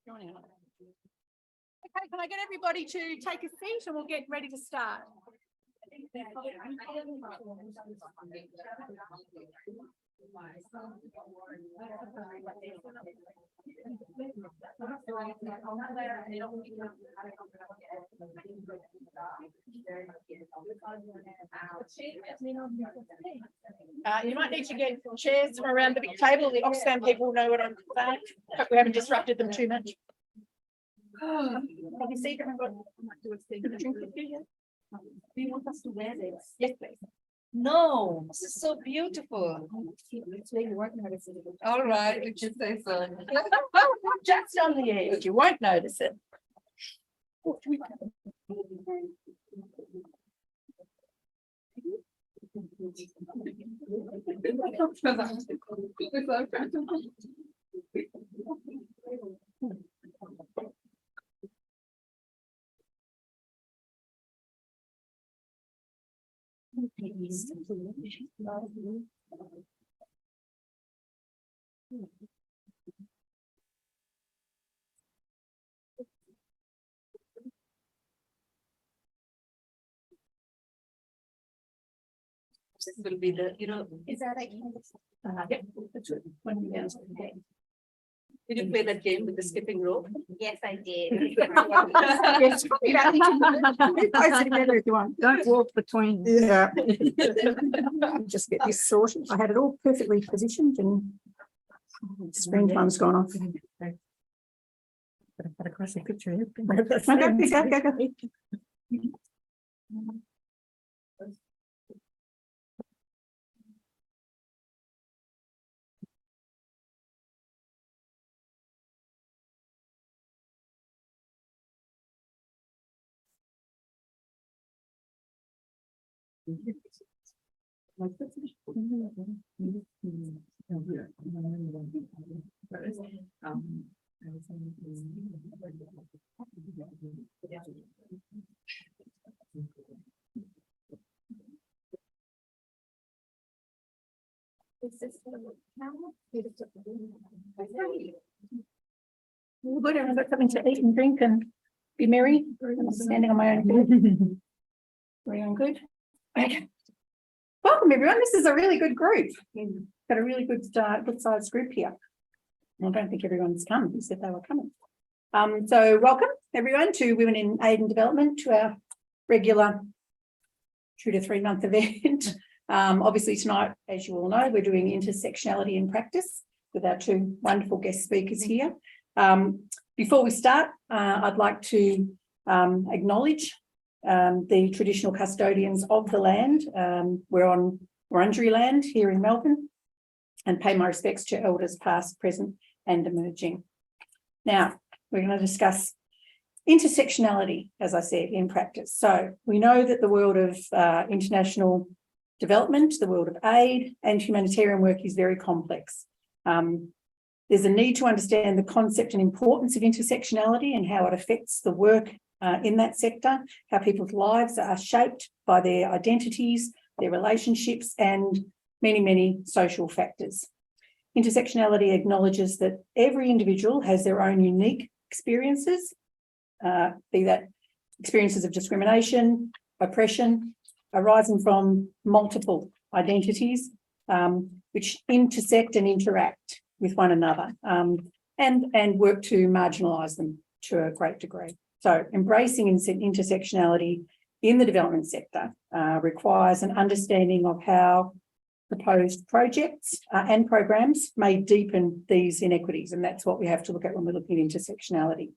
Okay, can I get everybody to take a seat and we'll get ready to start? You might need to get chairs from around the big table. The Oxfam people know what I'm saying. Hope we haven't disrupted them too much. Have you seen everybody? Do you want us to wear this? Yes, please. No, this is so beautiful. All right, we should say so. Just on the edge, you won't notice it. This will be the, Is that a? Yep, that's good. When we get to the game. did you play that game with the skipping rope? Yes, I did. If you want. Don't walk between. Yeah. Just get this sorted. I had it all perfectly positioned and screen time's gone off. But I've got a classic picture here. Go. Good, I've got something to eat and drink and be merry. I'm standing on my own feet. Very on good. Okay. Welcome everyone. This is a really good group. Got a really good sized group here. I don't think everyone's come. Who said they were coming? So welcome everyone to Women in Aid and Development, to our regular 2 to 3 month event. Obviously tonight, as you all know, we're doing intersectionality in practice with our 2 wonderful guest speakers here. Before we start, I'd like to acknowledge the traditional custodians of the land. We're on Wurundjeri land here in Melbourne, and pay my respects to elders past, present and emerging. Now, we're going to discuss intersectionality, as I said, in practice. So we know that the world of international development, the world of aid and humanitarian work is very complex. There's a need to understand the concept and importance of intersectionality and how it affects the work in that sector, how people's lives are shaped by their identities, their relationships, and many, many social factors. Intersectionality acknowledges that every individual has their own unique experiences, be that experiences of discrimination, oppression, arising from multiple identities, which intersect and interact with one another, and work to marginalise them to a great degree. So embracing intersectionality in the development sector requires an understanding of how proposed projects and programs may deepen these inequities, and that's what we have to look at when we're looking at intersectionality.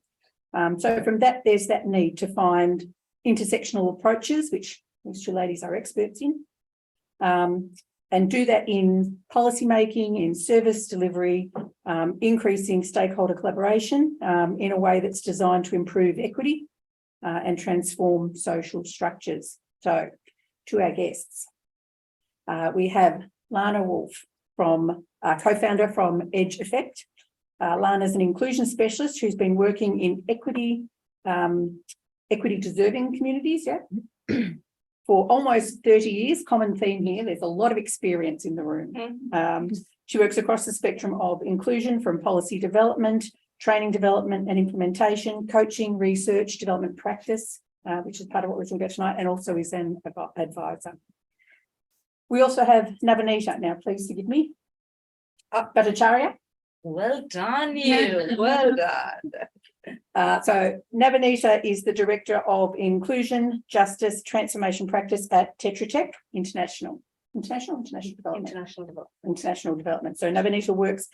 So from that, there's that need to find intersectional approaches, which these 2 ladies are experts in, and do that in policy making, in service delivery, increasing stakeholder collaboration in a way that's designed to improve equity and transform social structures. So to our guests, we have Lana Wolf, co-founder from Edge Effect. Lana's an inclusion specialist who's been working in equity deserving communities, for almost 30 years. Common theme here, there's a lot of experience in the room. She works across the spectrum of inclusion, from policy development training, development and implementation, coaching, research, development practice, which is part of what we're talking about tonight, and also is an advisor. We also have Navanita. Now, please forgive me. Bhattacharya. Well done, you. Well done. So Navanita is the Director of Inclusion, Justice, Transformation Practice at Tetra Tech International Development. So Navanita works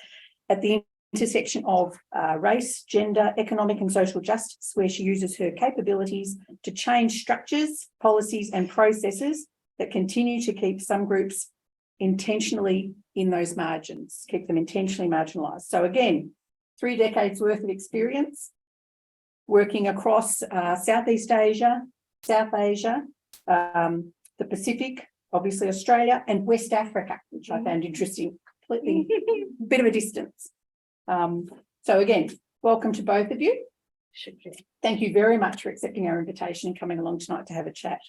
at the intersection of race, gender, economic and social justice, where she uses her capabilities to change structures, policies and processes that continue to keep some groups intentionally in those margins, keep them intentionally marginalised. So again, 3 decades worth of experience working across Southeast Asia, South Asia, the Pacific, obviously Australia, and West Africa, which I found interesting, completely bit of a distance. So again, welcome to both of you. Thank you very much for accepting our invitation and coming along tonight to have a chat.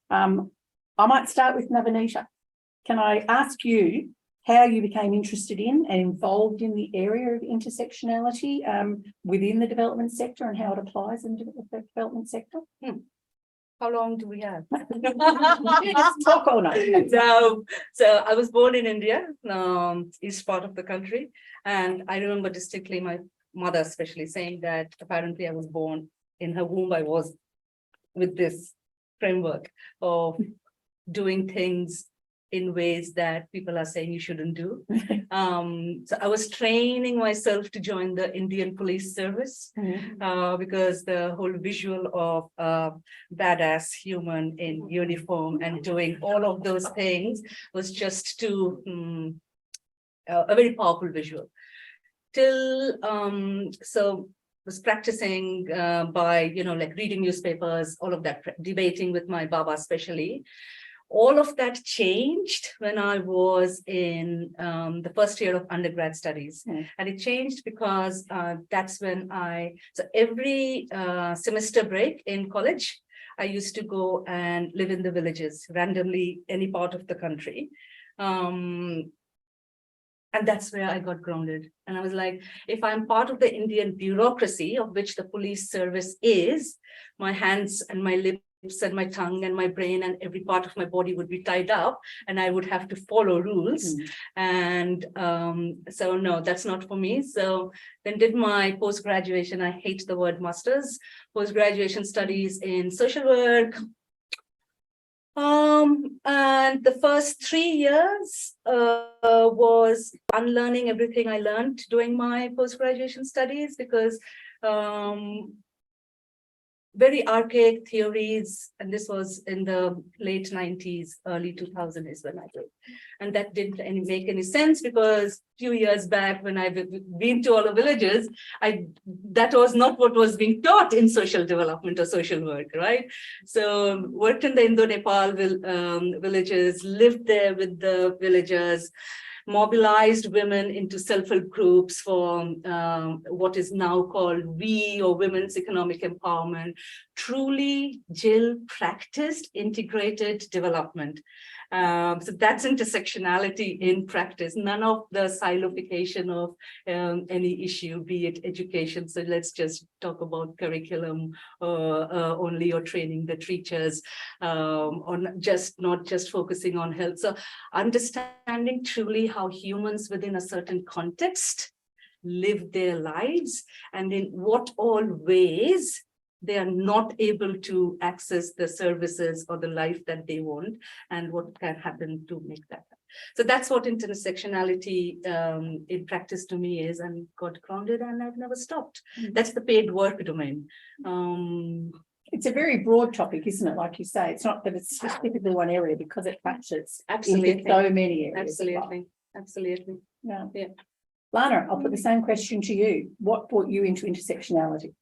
I might start with Navanita. Can I ask you how you became interested in and involved in the area of intersectionality within the development sector and how it applies in the development sector? How long do we have? Just talk all night. So I was born in India, east part of the country. And I remember distinctly my mother especially saying that apparently I was born in her womb. I was with this framework of doing things in ways that people are saying you shouldn't do. So I was training myself to join the Indian police service because the whole visual of badass human in uniform and doing all of those things was just too a very powerful visual. Till so was practicing by like reading newspapers, all of that, debating with my Baba especially. All of that changed when I was in the first year of undergrad studies. And it changed because that's when so every semester break in college, I used to go and live in the villages, randomly, any part of the country. And that's where I got grounded. And I was like, if I'm part of the Indian bureaucracy, of which the police service is, my hands and my lips and my tongue and my brain and every part of my body would be tied up and I would have to follow rules. And so no, that's not for me. So then did my post-graduation. I hate the word masters, post-graduation studies in social work. And the first 3 years was unlearning everything I learned doing my post-graduation studies because very archaic theories, and this was in the late 90s, early 2000s is when I did. And that didn't make any sense because a few years back when I've been to all the villages, that was not what was being taught in social development or social work, right? So worked in the Indo-Nepal villages, lived there with the villagers, mobilized women into self-help groups for what is now called WE or Women's Economic Empowerment, truly Jill practiced integrated development. So that's intersectionality in practice, none of the siloification of any issue, be it education. So let's just talk about curriculum only or training the teachers, or not just focusing on health. So understanding truly how humans within a certain context live their lives and in what all ways they are not able to access the services or the life that they want and what can happen to make that happen. So that's what intersectionality in practice to me is, and got grounded and I've never stopped. That's the paid work domain. It's a very broad topic, isn't it? Like you say, it's not that it's specifically one area because it touches Absolutely. so many areas. Absolutely. Yeah. Lana, I'll put the same question to you. What brought you into intersectionality?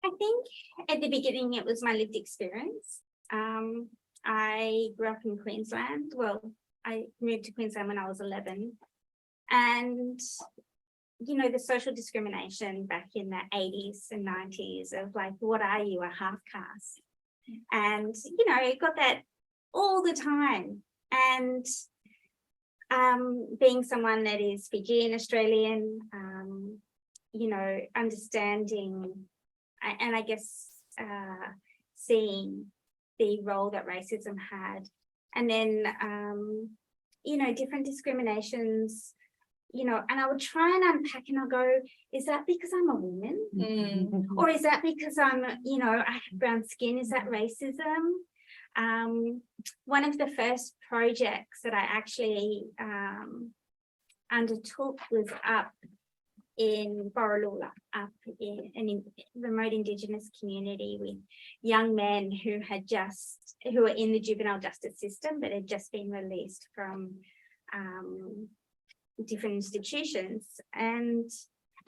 I think at the beginning it was my lived experience. I grew up in Queensland. Well, I moved to Queensland when I was 11. And, the social discrimination back in the 80s and 90s of like, what are you, a half caste? And, I got that all the time. And being someone that is Fijian Australian, understanding and I guess seeing the role that racism had, and then different discriminations, and I would try and unpack and I'll go, is that because I'm a woman? Or is that because I have brown skin? Is that racism? One of the first projects that I actually undertook was up in Borroloola, up in a remote Indigenous community with young men who were in the juvenile justice system, but had just been released from different institutions. And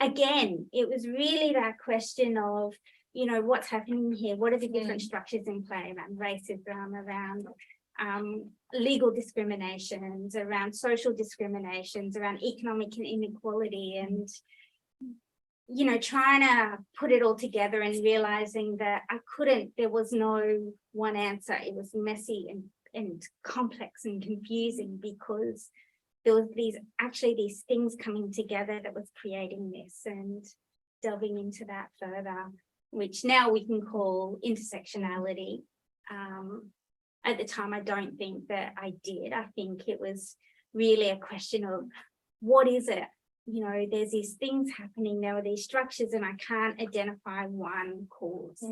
again, it was really that question of, what's happening here? What are the different structures in play around racism, around legal discriminations, around social discriminations, around economic inequality, and trying to put it all together and realizing that there was no one answer. It was messy and complex and confusing because there was these things coming together that was creating this, and delving into that further, which now we can call intersectionality. At the time, I don't think that I did. I think it was really a question of what is it? There's these things happening, there are these structures, and I can't identify one cause.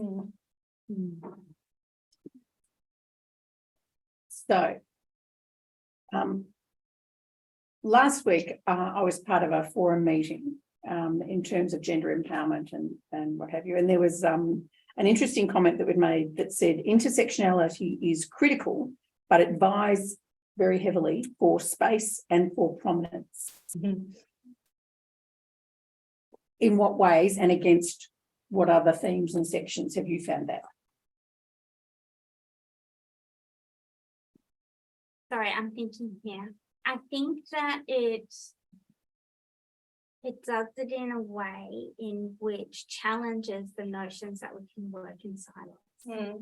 So, last week, I was part of a forum meeting in terms of gender empowerment and what have you. And there was an interesting comment that we'd made that said intersectionality is critical, but it vies very heavily for space and for prominence. In what ways and against what other themes and sections have you found that? Sorry, I'm thinking here. I think that it does it in a way in which challenges the notions that we can work in silence.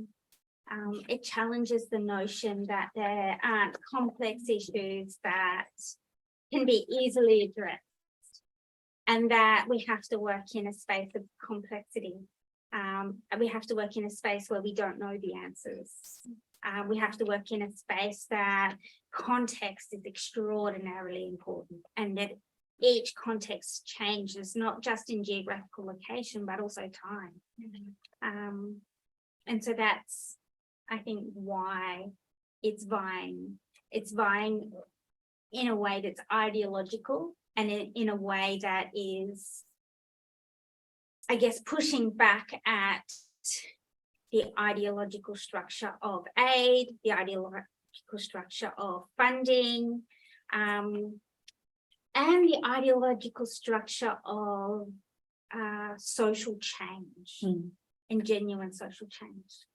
It challenges the notion that there aren't complex issues that can be easily addressed, and that we have to work in a space of complexity. We have to work in a space where we don't know the answers. We have to work in a space that context is extraordinarily important, and that each context changes, not just in geographical location, but also time. And so that's, I think, why it's vying in a way that's ideological, and in a way that is, I guess, pushing back at the ideological structure of aid, the ideological structure of funding, and the ideological structure of social change and genuine social change.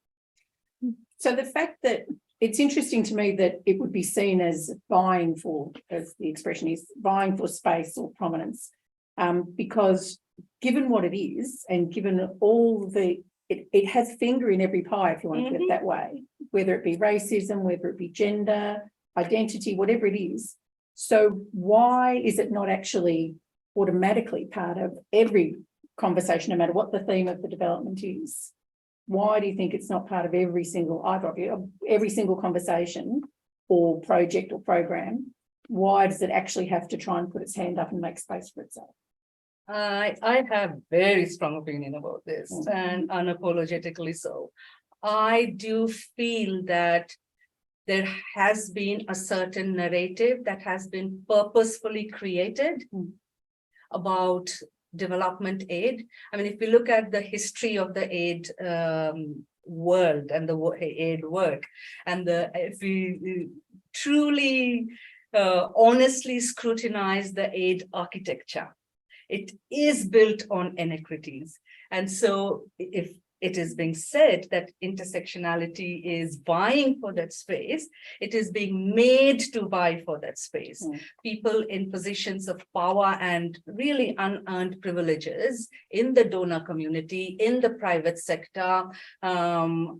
So the fact that it's interesting to me that it would be seen as vying for, as the expression is, vying for space or prominence, because given what it is, and given all it has finger in every pie, if you want to put it that way, whether it be racism, whether it be gender, identity, whatever it is. So why is it not actually automatically part of every conversation, no matter what the theme of the development is? Why do you think it's not part of every single conversation or project or program? Why does it actually have to try and put its hand up and make space for itself? I have very strong opinion about this, and unapologetically so. I do feel that there has been a certain narrative that has been purposefully created about development aid. I mean, if we look at the history of the aid world and the aid work, and if we truly honestly scrutinize the aid architecture, it is built on inequities. And so if it is being said that intersectionality is vying for that space, it is being made to vie for that space. People in positions of power and really unearned privileges in the donor community, in the private sector, our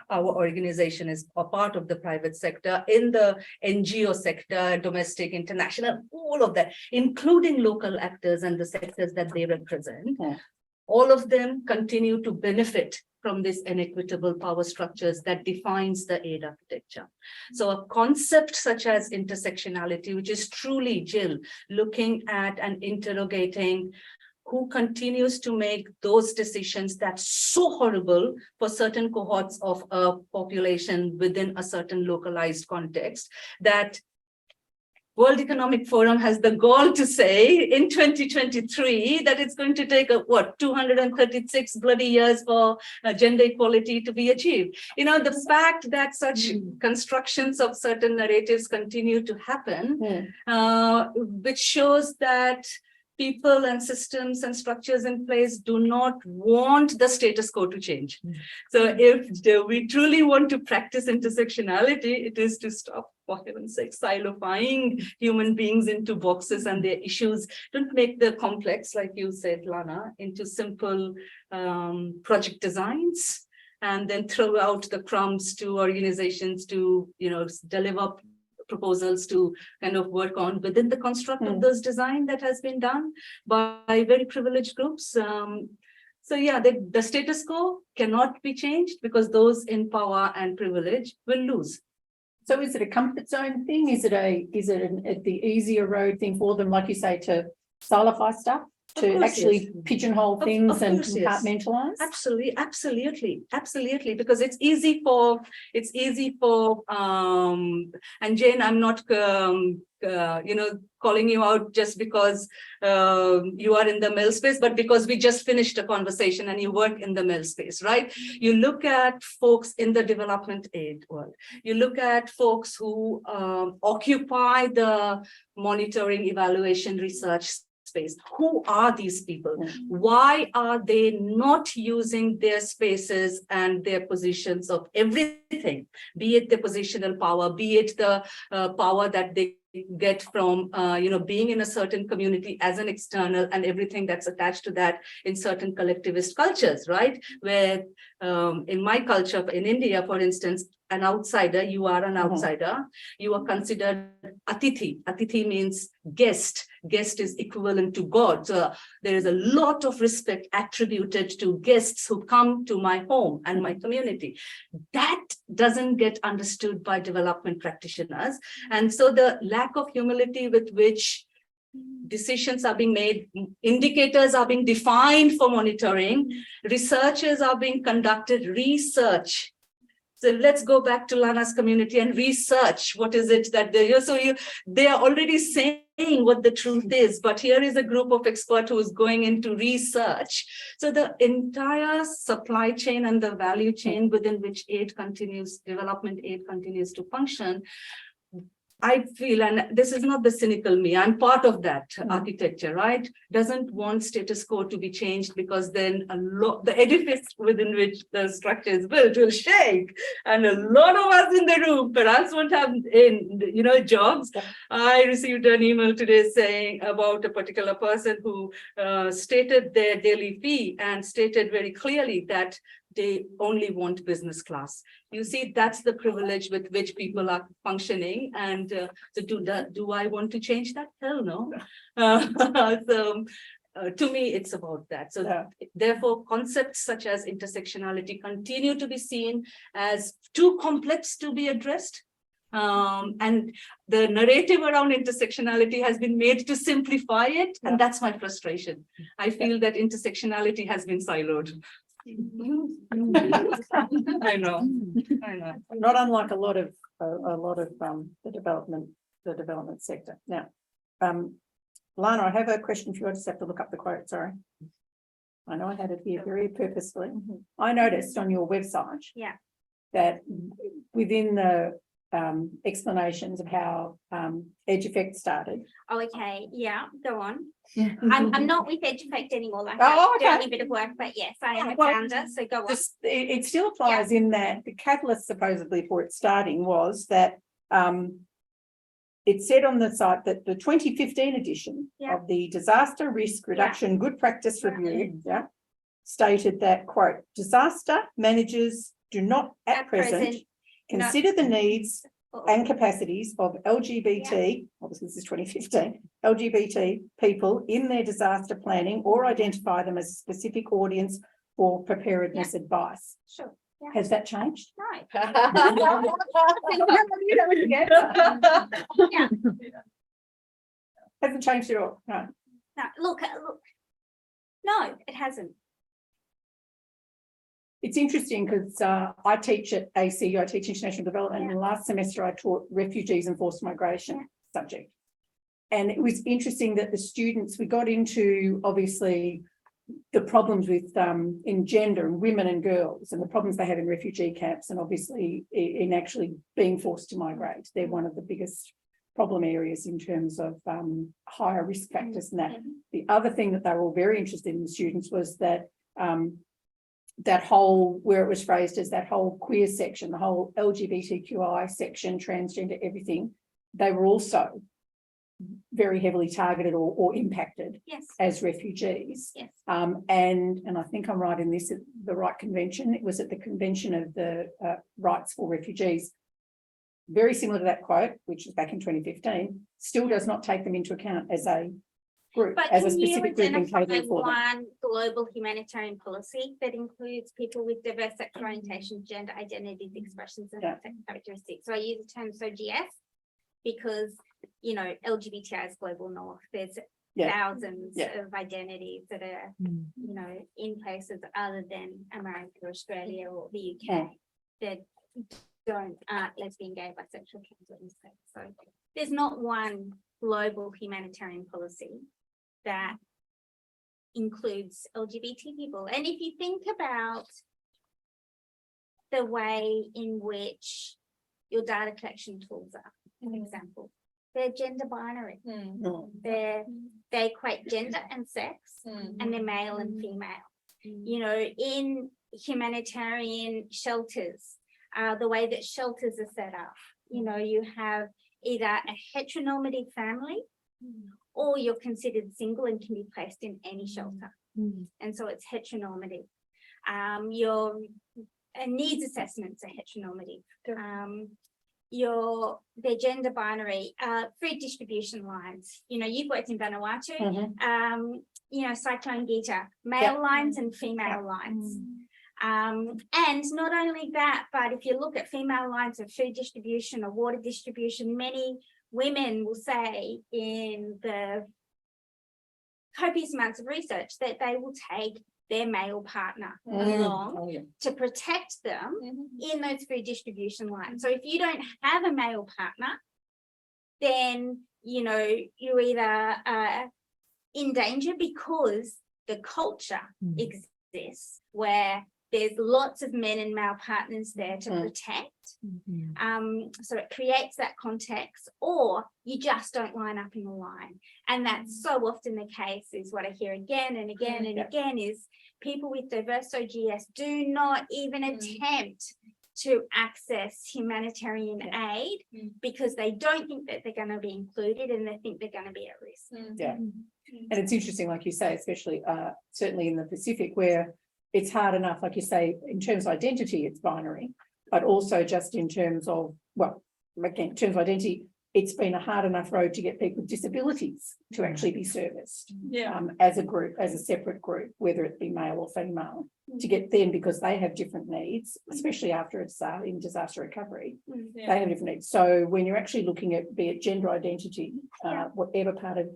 organization is a part of the private sector, in the NGO sector, domestic, international, all of that, including local actors and the sectors that they represent. All of them continue to benefit from this inequitable power structures that defines the aid architecture. So a concept such as intersectionality, which is truly, Jill, looking at and interrogating who continues to make those decisions that's so horrible for certain cohorts of a population within a certain localized context, that World Economic Forum has the goal to say in 2023 that it's going to take 236 bloody years for gender equality to be achieved. You know, the fact that such constructions of certain narratives continue to happen, which shows that people and systems and structures in place do not want the status quo to change. So if we truly want to practice intersectionality, it is to stop, for heaven's sake, silifying human beings into boxes and their issues. Don't make the complex, like you said, Lana, into simple project designs, and then throw out the crumbs to organizations to, you know, deliver proposals to kind of work on within the construct of those design that has been done by very privileged groups. So yeah, the status quo cannot be changed because those in power and privilege will lose. So is it a comfort zone thing? Is it the easier road thing for them, like you say, to stylify stuff, to actually pigeonhole things and compartmentalize? Absolutely, because it's easy for and Jane, I'm not calling you out just because you are in the mill space, but because we just finished a conversation and you work in the mill space, right? You look at folks in the development aid world. You look at folks who occupy the monitoring, evaluation, research space. Who are these people? Why are they not using their spaces and their positions of everything, be it the positional power, be it the power that they get from being in a certain community as an external and everything that's attached to that in certain collectivist cultures, right? Where in my culture, in India, for instance, an outsider, you are an outsider, you are considered atithi. Atithi means guest. Guest is equivalent to God. So there is a lot of respect attributed to guests who come to my home and my community. That doesn't get understood by development practitioners. And so the lack of humility with which decisions are being made, indicators are being defined for monitoring, researches are being conducted, research. So let's go back to Lana's community and research what is it that they are already saying what the truth is, but here is a group of experts who is going into research. So the entire supply chain and the value chain within which development aid continues to function, I feel, and this is not the cynical me, I'm part of that architecture, right? Doesn't want status quo to be changed because then the edifice within which the structure is built will shake. And a lot of us in the room perhaps won't have jobs. I received an email today saying about a particular person who stated their daily fee and stated very clearly that they only want business class. You see, that's the privilege with which people are functioning. And so do I want to change that? Hell no. To me, it's about that. So therefore, concepts such as intersectionality continue to be seen as too complex to be addressed. And the narrative around intersectionality has been made to simplify it. And that's my frustration. I feel that intersectionality has been siloed. I know. Not unlike a lot of the development sector. Now, Lana, I have a question for you. I just have to look up the quote. Sorry, I know I had it here very purposefully. I noticed on your website, Yeah, that within the explanations of how EduFect started. Oh, okay, yeah, go on. Yeah. I'm not with EduFect anymore, like Oh, I'm doing okay. a bit of work, but yes, I am a Well, founder, so go on. It still applies in that the catalyst supposedly for it starting was that it said on the site that the 2015 edition Yeah. of the Disaster Risk Reduction Good Practice Yeah. Review, stated that, quote, disaster managers do not at present consider the needs and capacities of LGBT, obviously this is 2015, LGBT people in their disaster planning or identify them as a specific audience for preparedness advice. Sure. Yeah. Has that changed? No. Yeah. Hasn't changed at all. No. No, look. No, it hasn't. It's interesting because I teach at AC, I teach international development, and last semester I taught refugees and forced migration subject. And it was interesting that the students, we got into obviously the problems with in gender and women and girls and the problems they have in refugee camps and obviously in actually being forced to migrate. They're one of the biggest problem areas in terms of higher risk factors and that. The other thing that they were all very interested in, the students, was that that whole, where it was phrased as that whole queer section, the whole LGBTQI section, transgender, everything, they were also very heavily targeted or impacted as refugees. Yes. And I think I'm right in this, the right convention, it was at the convention of the rights for refugees, very similar to that quote, which was back in 2015, still does not take them into account as a group, But as a can you specific group in identify catering for them. one global humanitarian policy that includes people with diverse sexual orientation, gender identities, expressions, and characteristics? So I use the term SOGS because, you know, LGBTI is global north. There's thousands of identities that are, you know, in places other than America, Australia, or the UK that aren't lesbian, gay, bisexual, trans, or intersex. So there's not one global humanitarian policy that includes LGBT people. And if you think about the way in which your data collection tools are, for example, they're gender binary. They equate gender and sex, and they're male and female. You know, in humanitarian shelters, the way that shelters are set up, you know, you have either a heteronormative family or you're considered single and can be placed in any shelter. And so it's heteronormative. Your needs assessments are heteronormative. Their gender binary, food distribution lines. You know, you've worked in Vanuatu, you know, Cyclone Gita, male lines and female lines. And not only that, but if you look at female lines of food distribution or water distribution, many women will say in the copious amounts of research that they will take their male partner along to protect them in those food distribution lines. So if you don't have a male partner, then, you know, you're either in danger because the culture exists where there's lots of men and male partners there to protect. So it creates that context, or you just don't line up in the line. And that's so often the case, is what I hear again and again and again, is people with diverse OGS do not even attempt to access humanitarian aid because they don't think that they're going to be included and they think they're going to be at risk. And it's interesting, like you say, especially certainly in the Pacific, where it's hard enough, like you say, in terms of identity, it's binary, but also just in terms of, well, again, in terms of identity, it's been a hard enough road to get people with disabilities to actually be serviced as a group, as a separate group, whether it be male or female, to get them, because they have different needs, especially after it's in disaster recovery, they have different needs. So when you're actually looking at, be it gender identity, whatever part of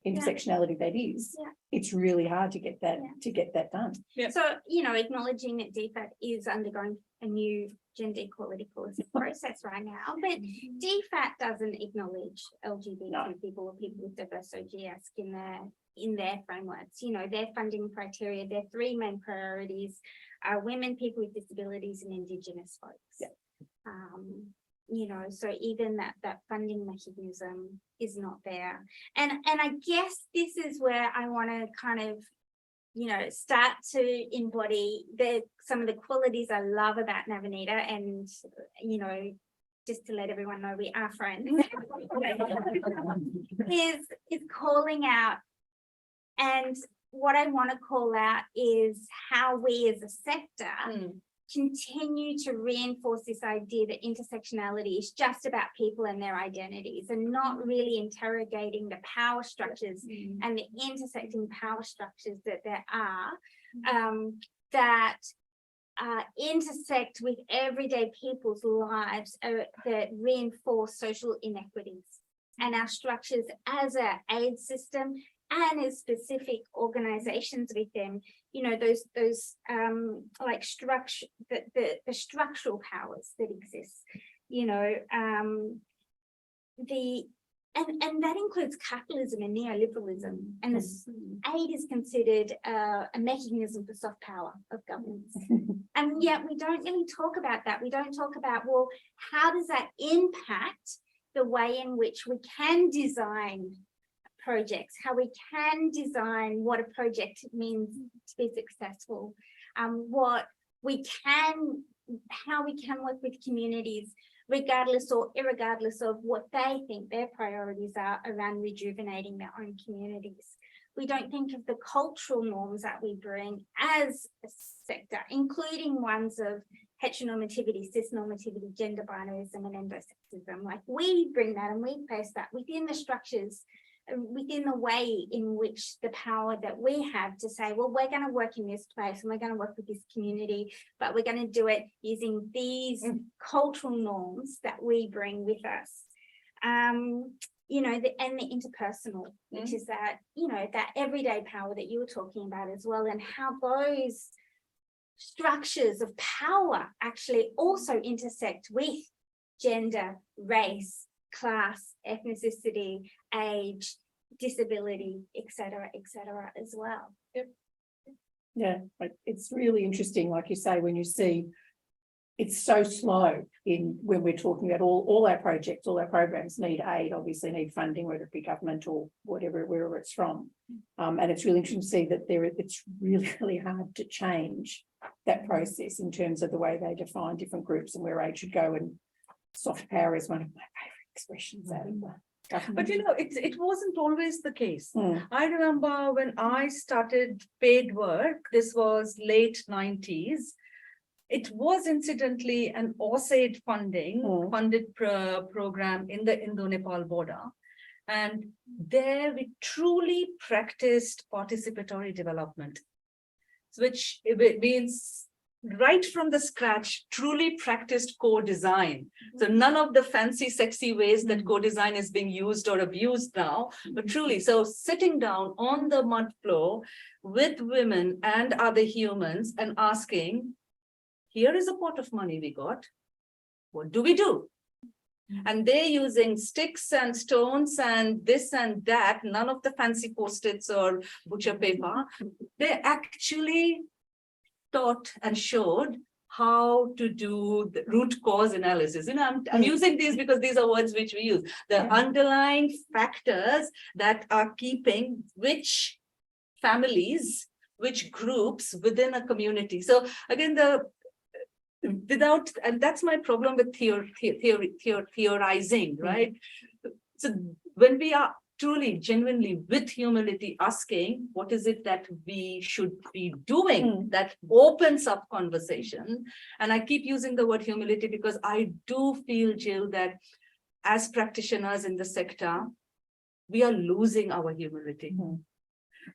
intersectionality that is, it's really hard to get that done. So, you know, acknowledging that DFAT is undergoing a new gender equality policy process right now, but DFAT doesn't acknowledge LGBT people or people with diverse OGS in their frameworks. You know, their funding criteria, their three main priorities are women, people with disabilities, and Indigenous folks. so even that funding mechanism is not there. And I guess this is where I want to kind of, start to embody some of the qualities I love about Navanita, and, just to let everyone know we are friends, is calling out. And what I want to call out is how we as a sector continue to reinforce this idea that intersectionality is just about people and their identities, and not really interrogating the power structures and the intersecting power structures that there are that intersect with everyday people's lives, that reinforce social inequities, and our structures as an aid system and as specific organizations within, those like structure, the structural powers that exist, and that includes capitalism and neoliberalism, and this aid is considered a mechanism for soft power of governments. And yet we don't really talk about that. We don't talk about, well, how does that impact the way in which we can design projects, how we can design what a project means to be successful, how we can work with communities regardless or irregardless of what they think their priorities are around rejuvenating their own communities. We don't think of the cultural norms that we bring as a sector, including ones of heteronormativity, cisnormativity, gender binarism, and endosexism. Like, we bring that and we place that within the structures, within the way in which the power that we have to say, well, we're going to work in this place and we're going to work with this community, but we're going to do it using these cultural norms that we bring with us. And the interpersonal, which is that, that everyday power that you were talking about as well, and how those structures of power actually also intersect with gender, race, class, ethnicity, age, disability, etc., as well. Yeah, but it's really interesting, like you say, when you see it's so slow when we're talking about all our projects, all our programs need aid, obviously need funding, whether it be government or whatever, wherever it's from. And it's really interesting to see that it's really, really hard to change that process in terms of the way they define different groups and where aid should go. And soft power is one of my favourite expressions out of the government. But it wasn't always the case. I remember when I started paid work, this was late 90s. It was incidentally an OSAID funded program in the Indo-Nepal border. And there we truly practiced participatory development, which means right from the scratch, truly practiced co-design. So none of the fancy, sexy ways that co-design is being used or abused now, but truly, so sitting down on the mud floor with women and other humans and asking, here is a pot of money we got. What do we do? And they're using sticks and stones and this and that, none of the fancy post-its or butcher paper. They actually taught and showed how to do the root cause analysis. I'm using these because these are words which we use. The underlying factors that are keeping which families, which groups within a community. So again, and that's my problem with theorizing, right? So when we are truly, genuinely, with humility, asking what is it that we should be doing that opens up conversation. And I keep using the word humility because I do feel, Jill, that as practitioners in the sector, we are losing our humility.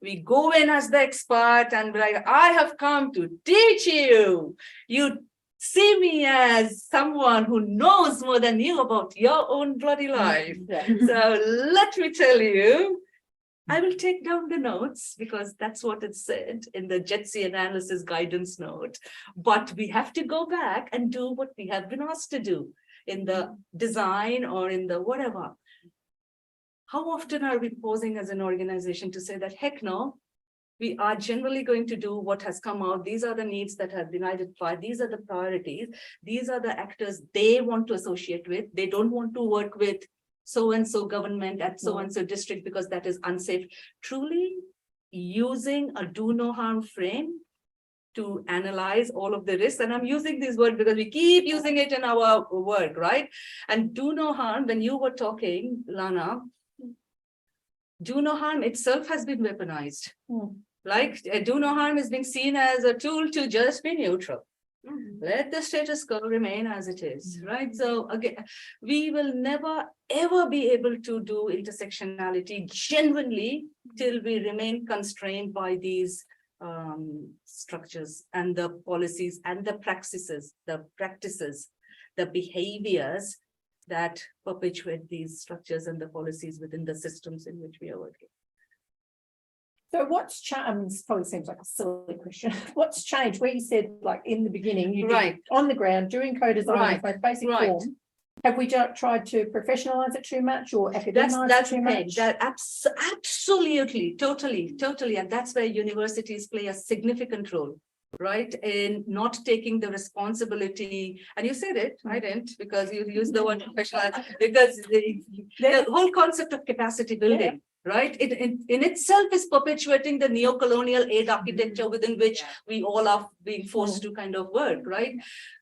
We go in as the expert and be like, I have come to teach you. You see me as someone who knows more than you about your own bloody life. So let me tell you, I will take down the notes because that's what it said in the JETSI analysis guidance note. But we have to go back and do what we have been asked to do in the design or in the whatever. How often are we pausing as an organization to say that, heck no, we are generally going to do what has come out. These are the needs that have been identified. These are the priorities. These are the actors they want to associate with. They don't want to work with so-and-so government at so-and-so district because that is unsafe. Truly using a do no harm frame to analyze all of the risks. And I'm using this word because we keep using it in our work, right? And do no harm, when you were talking, Lana, do no harm itself has been weaponized. Like do no harm is being seen as a tool to just be neutral. Let the status quo remain as it is, right? So again, we will never ever be able to do intersectionality genuinely till we remain constrained by these structures and the policies and the practices, the behaviors that perpetuate these structures and the policies within the systems in which we are working. So what's changed? Probably seems like a silly question. What's changed? Where you said, like in the beginning, you did it on the ground doing co-design, in most basic form. Have we tried to professionalize it too much or academize it too much? That absolutely, totally, and that's where universities play a significant role, right? In not taking the responsibility. And you said it, I didn't, because you used the word professional. Because the whole concept of capacity building. Right, it in itself is perpetuating the neo-colonial aid architecture within which we all are being forced to kind of work, right?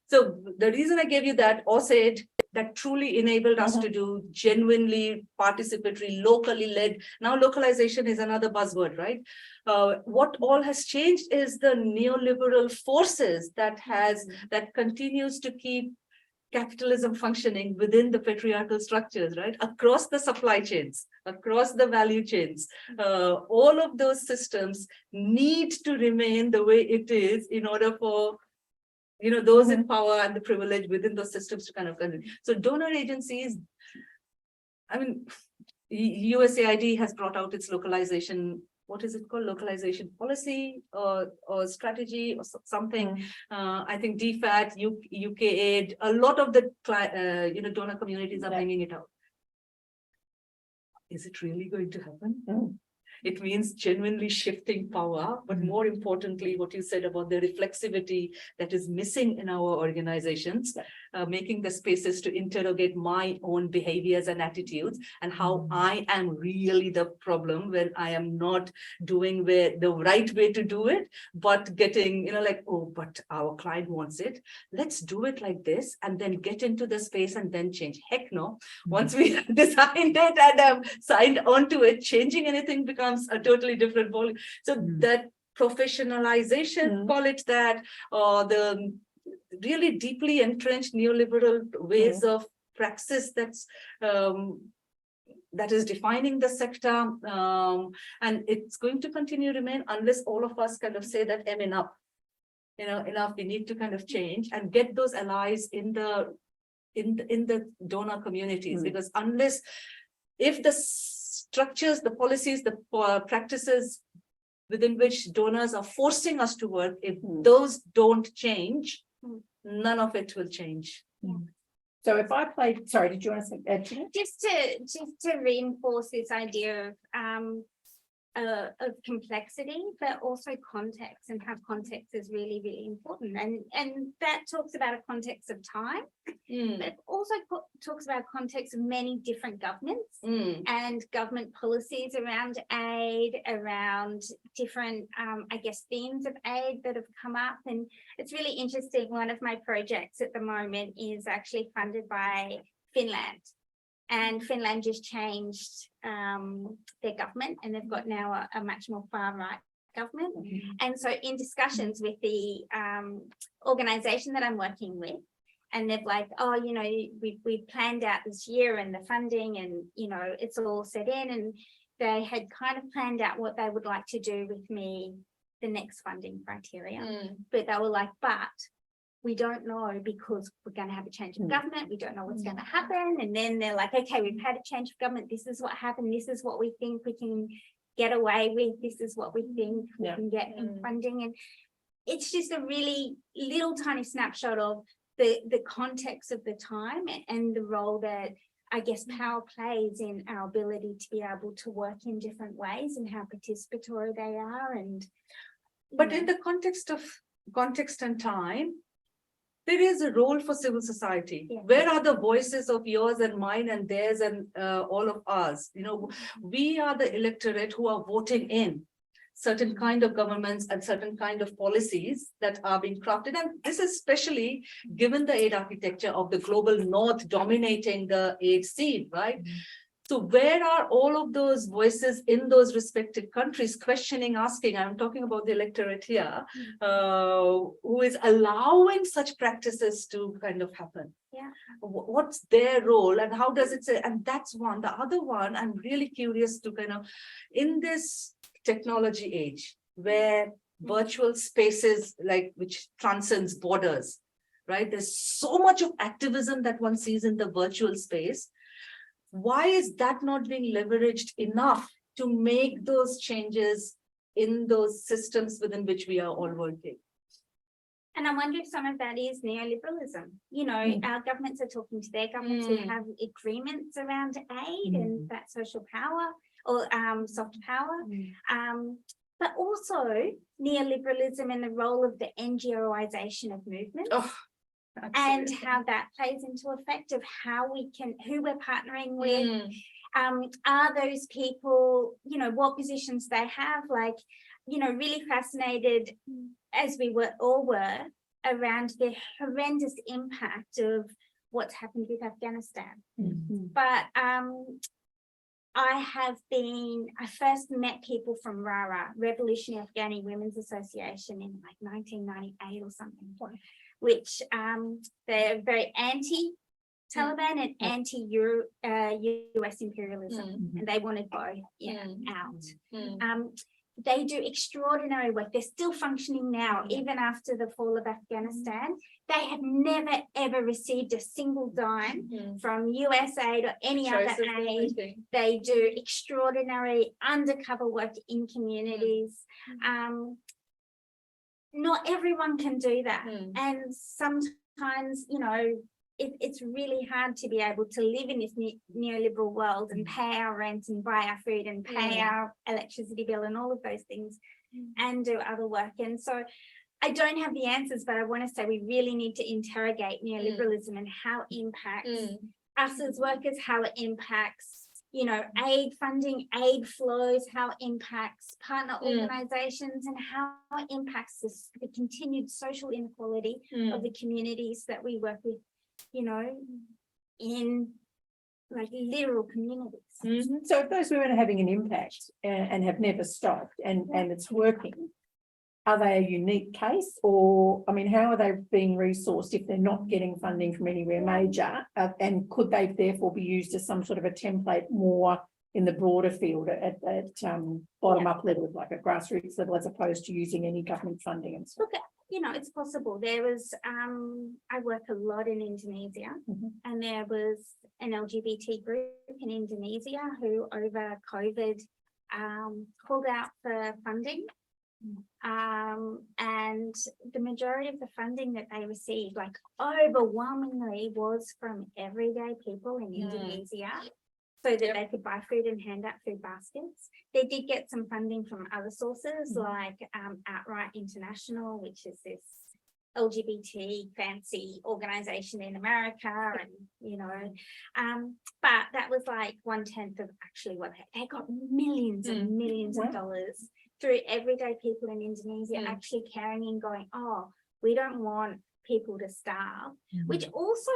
So the reason I gave you that said that truly enabled us to do genuinely participatory, locally led. Now localization is another buzzword, right? What all has changed is the neoliberal forces that continues to keep capitalism functioning within the patriarchal structures, right? Across the supply chains, across the value chains, all of those systems need to remain the way it is in order for, those in power and the privilege within those systems to kind of continue. So donor agencies, I mean, USAID has brought out its localization. What is it called? Localization policy or strategy or something. I think DFAT, UK aid, a lot of the donor communities are bringing it out. Is it really going to happen? It means genuinely shifting power, but more importantly, what you said about the reflexivity that is missing in our organizations, making the spaces to interrogate my own behaviors and attitudes and how I am really the problem when I am not doing the right way to do it, but getting, but our client wants it. Let's do it like this and then get into the space and then change. Heck no. Once we designed it and signed onto it, changing anything becomes a totally different volume. So that professionalization, call it that, or the really deeply entrenched neoliberal ways of praxis that is defining the sector, and it's going to continue to remain unless all of us kind of say that enough, enough. We need to kind of change and get those allies in the donor communities, because if the structures, the policies, the practices within which donors are forcing us to work, if those don't change, none of it will change. So if I played, sorry, did you want to add to that? Just to reinforce this idea of complexity, but also context, and how context is really, really important. And that talks about a context of time, but it also talks about a context of many different governments and government policies around aid, around different, themes of aid that have come up. And it's really interesting. One of my projects at the moment is actually funded by Finland. And Finland just changed their government, and they've got now a much more far-right government. And so in discussions with the organisation that I'm working with, and they're like, we planned out this year and the funding and, it's all set in, and they had kind of planned out what they would like to do with me, the next funding criteria. But they were like, but we don't know because we're going to have a change of government. We don't know what's going to happen. And then they're like, okay, we've had a change of government. This is what happened. This is what we think we can get away with. This is what we think we can get in funding. And it's just a really little tiny snapshot of the context of the time and the role that I guess power plays in our ability to be able to work in different ways and how participatory they are. And But in the context and time, there is a role for civil society. Yeah. Where are the voices of yours and mine and theirs and all of us? You know, we are the electorate who are voting in certain kind of governments and certain kind of policies that are being crafted. And this is especially given the aid architecture of the global north dominating the aid scene, right? So where are all of those voices in those respective countries questioning, asking, I'm talking about the electorate here, who is allowing such practices to kind of happen? Yeah. What's their role and how does it say? And that's one. The other one, I'm really curious to kind of, in this technology age, where virtual spaces, like which transcends borders, right? There's so much of activism that one sees in the virtual space. Why is that not being leveraged enough to make those changes in those systems within which we are all working? And I wonder if some of that is neoliberalism. You know, our governments are talking to their governments who have agreements around aid and that social power or soft power. But also neoliberalism and the role of the NGOization of movements. Oh, and how that plays into effect of how we can, who we're partnering with. Are those people, you know, what positions they have, like, you know, really fascinated as we all were around the horrendous impact of what's happened with Afghanistan. But I first met people from RARA, Revolutionary Afghani Women's Association, in like 1998 or something, which they're very anti-Taliban and anti-US imperialism, and they wanted both out. They do extraordinary work. They're still functioning now, even after the fall of Afghanistan. They have never, ever received a single dime from US aid or any other aid. They do extraordinary undercover work in communities. Not everyone can do that. And sometimes, you know, it's really hard to be able to live in this neoliberal world and pay our rent and buy our food and pay our electricity bill and all of those things and do other work. And so I don't have the answers, but I want to say we really need to interrogate neoliberalism and how it impacts us as workers, how it impacts, you know, aid funding, aid flows, how it impacts partner organizations, and how it impacts the continued social inequality of the communities that we work with, you know, in like literal communities. So if those women are having an impact and have never stopped and it's working, are they a unique case? Or, I mean, how are they being resourced if they're not getting funding from anywhere major? And could they therefore be used as some sort of a template more in the broader field at bottom up level, like a grassroots level, as opposed to using any government funding and stuff? Look, you know, it's possible. There was, I work a lot in Indonesia, and there was an LGBT group in Indonesia who over COVID called out for funding. And the majority of the funding that they received, like overwhelmingly, was from everyday people in Indonesia, so that they could buy food and hand out food baskets. They did get some funding from other sources, like Outright International, which is this LGBT fancy organization in America, and you know, but that was like 1/10 of actually what they got. Millions and millions of dollars through everyday people in Indonesia actually caring and going, oh, we don't want people to starve, which also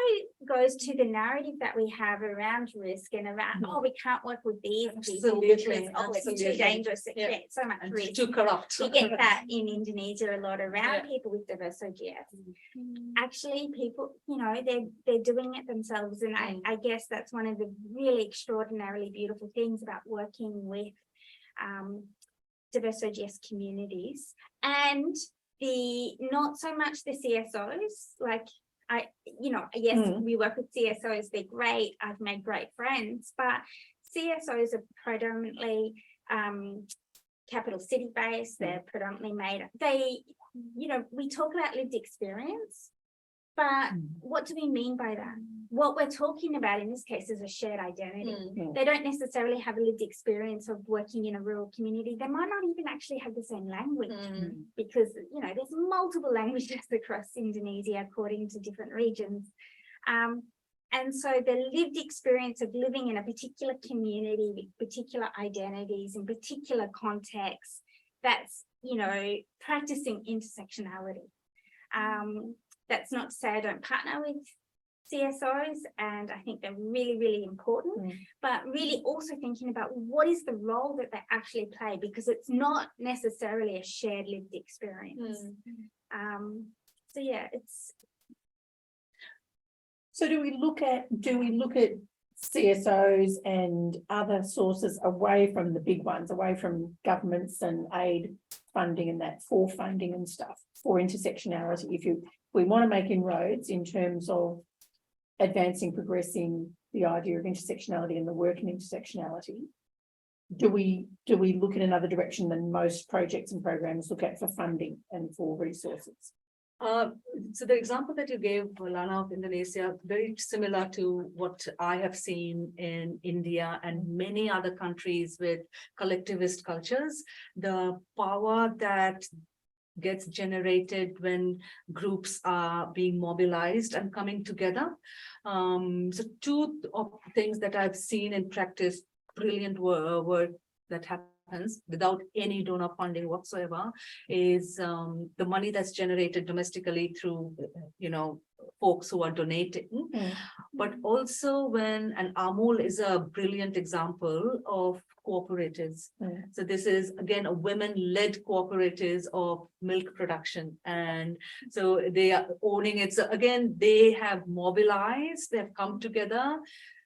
goes to the narrative that we have around risk and around, oh, we can't work with these people because, oh, it's too dangerous, it's so much risk. Too corrupt. We get that in Indonesia a lot around people with diverse OGS. Actually, people, you know, they're doing it themselves. And I guess that's one of the really extraordinarily beautiful things about working with diverse OGS communities, and not so much the CSOs, like we work with CSOs, they're great, I've made great friends, but CSOs are predominantly capital city based, they're predominantly we talk about lived experience, But what do we mean by that? What we're talking about in this case is a shared identity. They don't necessarily have a lived experience of working in a rural community. They might not even actually have the same language because, you know, there's multiple languages across Indonesia according to different regions. And so the lived experience of living in a particular community with particular identities in particular contexts, that's, you know, practicing intersectionality. That's not to say I don't partner with CSOs, and I think they're really, really important, but really also thinking about what is the role that they actually play, because it's not necessarily a shared lived experience. So yeah, it's. So do we look at CSOs and other sources away from the big ones, away from governments and aid funding and that for funding and stuff for intersectionality? If we want to make inroads in terms of advancing, progressing the idea of intersectionality and the work in intersectionality, do we look in another direction than most projects and programs look at for funding and for resources? So the example that you gave, Lana, of Indonesia, very similar to what I have seen in India and many other countries with collectivist cultures. The power that gets generated when groups are being mobilized and coming together. So two of the things that I've seen in practice, brilliant work that happens without any donor funding whatsoever, is the money that's generated domestically through, you know, folks who are donating, but also when, and Amul is a brilliant example of cooperatives. So this is again a women-led cooperatives of milk production, and so they are owning it. So again, they have mobilized, they've come together.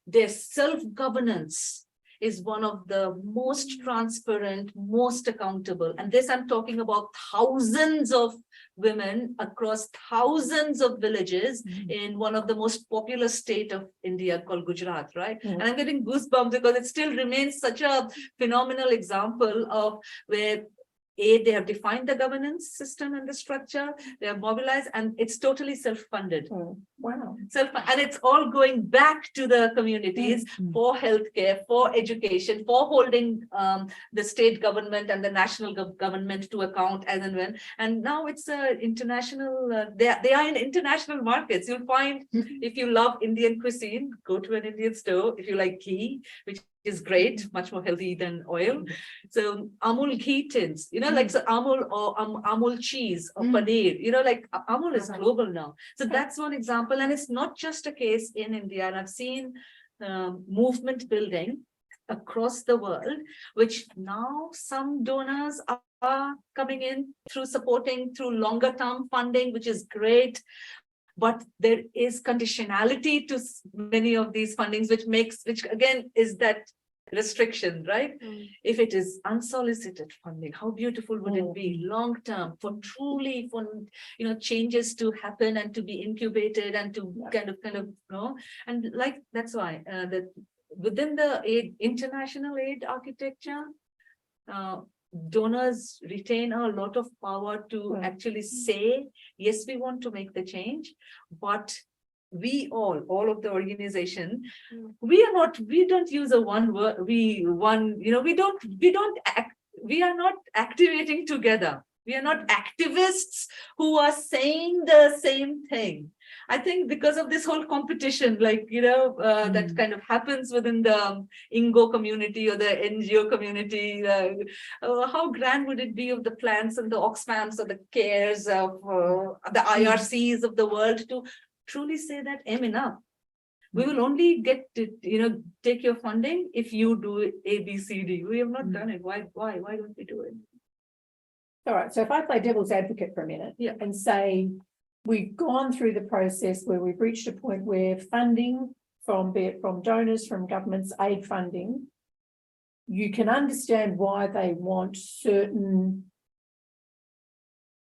Their self-governance is one of the most transparent, most accountable. And this I'm talking about thousands of women across thousands of villages in one of the most populous state of India called Gujarat, right? And I'm getting goosebumps because it still remains such a phenomenal example of where they have defined the governance system and the structure, they have mobilized, and it's totally self-funded. Wow. And it's all going back to the communities for healthcare, for education, for holding the state government and the national government to account as and when. And now it's international, they are in international markets. You'll find, if you love Indian cuisine, go to an Indian store. If you like ghee, which is great, much more healthy than oil. So Amul ghee tins, you know, like so Amul or Amul cheese or paneer, you know, like Amul is global now. So that's one example. And it's not just a case in India. And I've seen movement building across the world, which now some donors are coming in through supporting through longer term funding, which is great. But there is conditionality to many of these fundings, which again is that restriction, right? If it is unsolicited funding, how beautiful would it be long term for truly for, you know, changes to happen and to be incubated and to kind of you know, and like that's why that within the international aid architecture, donors retain a lot of power to actually say, yes, we want to make the change, but we all of the organization, we don't use a one word, we are not activating together. We are not activists who are saying the same thing. I think because of this whole competition, like, you know, that kind of happens within the Ingo community or the NGO community, how grand would it be of the plants and the Oxfams or the CARES of the IRCs of the world to truly say that enough. We will only get to, you know, take your funding if you do A, B, C, D. We have not done it. Why don't we do it? All right, so if I play devil's advocate for a minute and say we've gone through the process where we've reached a point where funding be it from donors, from governments, aid funding, you can understand why they want certain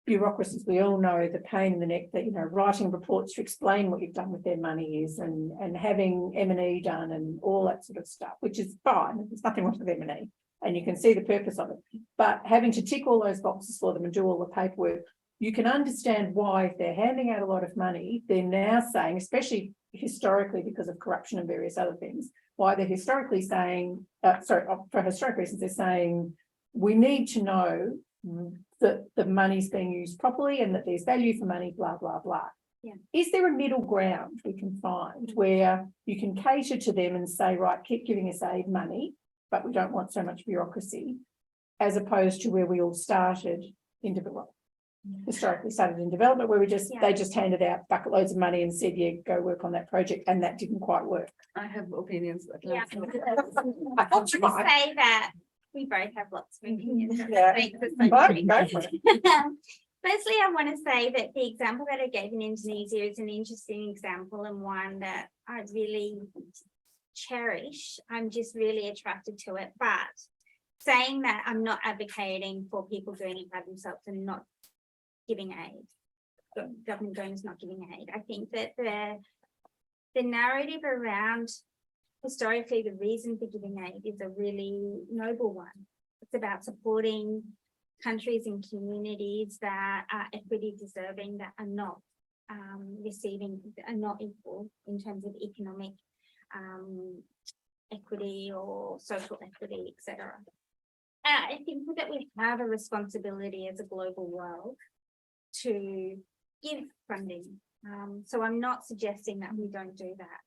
bureaucracies. We all know the pain in the neck that, you know, writing reports to explain what you've done with their money is and having M&E done and all that sort of stuff, which is fine. There's nothing wrong with M&E. And you can see the purpose of it. But having to tick all those boxes for them and do all the paperwork, you can understand why if they're handing out a lot of money, they're now saying, especially historically because of corruption and various other things, why they're historically saying, for historic reasons, they're saying, we need to know that the money's being used properly and that there's value for money, blah, blah, blah. Yeah. Is there a middle ground we can find where you can cater to them and say, right, keep giving us aid money, but we don't want so much bureaucracy, as opposed to where we all started in development, historically started in development, where they just handed out bucket loads of money and said, yeah, go work on that project, and that didn't quite work. I have opinions. But Yeah. I thought you I might. say that we both have lots of opinions. Yeah. Makes us so But great. go for it. Firstly, I want to say that the example that I gave in Indonesia is an interesting example and one that I really cherish. I'm just really attracted to it. But saying that, I'm not advocating for people doing it by themselves and not giving aid. The government donors not giving aid. I think that the narrative around historically the reason for giving aid is a really noble one. It's about supporting countries and communities that are equity deserving, that are not receiving, are not equal in terms of economic equity or social equity, etc. I think that we have a responsibility as a global world to give funding. So I'm not suggesting that we don't do that.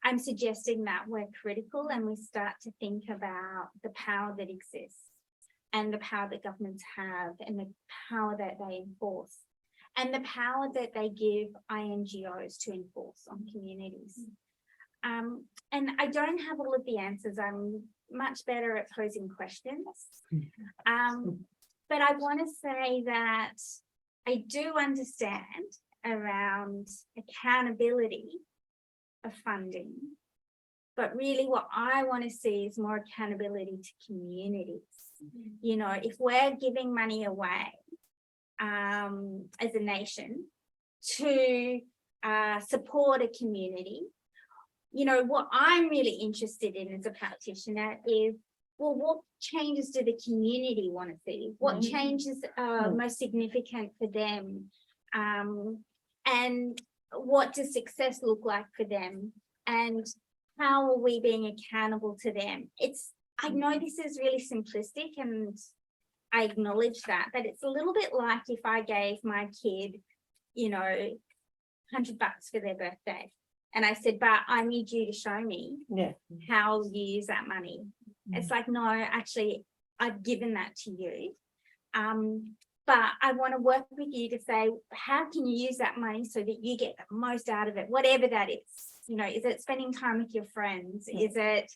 I'm suggesting that we're critical and we start to think about the power that exists and the power that governments have and the power that they enforce and the power that they give INGOs to enforce on communities. And I don't have all of the answers. I'm much better at posing questions. But I want to say that I do understand around accountability of funding, but really what I want to see is more accountability to communities. You know, if we're giving money away as a nation to support a community, you know, what I'm really interested in as a practitioner is, well, what changes do the community want to see? What changes are most significant for them? And what does success look like for them? And how are we being accountable to them? I know this is really simplistic and I acknowledge that, but it's a little bit like if I gave my kid, you know, $100 for their birthday. And I said, but I need you to show me how you use that money. It's like, no, actually, I've given that to you. But I want to work with you to say, how can you use that money so that you get the most out of it, whatever that is? You know, is it spending time with your friends? Is it,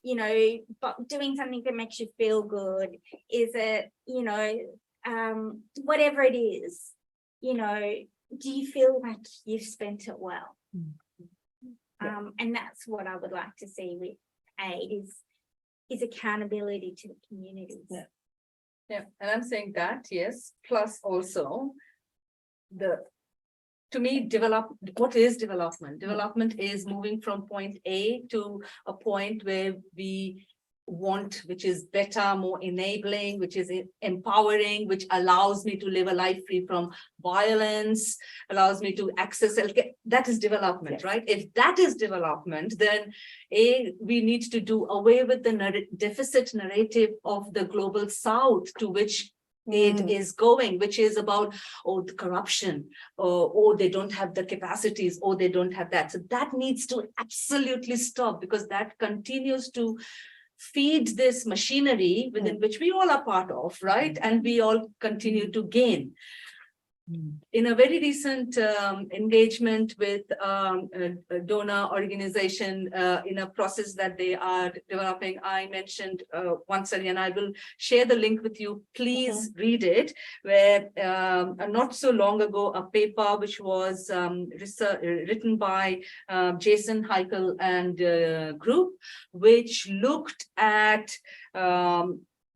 you know, doing something that makes you feel good? Is it, you know, whatever it is, you know, do you feel like you've spent it well? And that's what I would like to see with aid is accountability to the communities. Yeah, and I'm saying that, yes, plus also to me, what is development? Development is moving from point A to a point where we want, which is better, more enabling, which is empowering, which allows me to live a life free from violence, allows me to access healthcare. That is development, right? If that is development, then we need to do away with the deficit narrative of the global south to which it is going, which is about, the corruption, or they don't have the capacities, or they don't have that. So that needs to absolutely stop, because that continues to feed this machinery within which we all are part of, right? And we all continue to gain. In a very recent engagement with a donor organization in a process that they are developing, I mentioned one study, and I will share the link with you. Please read it, where not so long ago, a paper which was written by Jason Heikel and group, which looked at,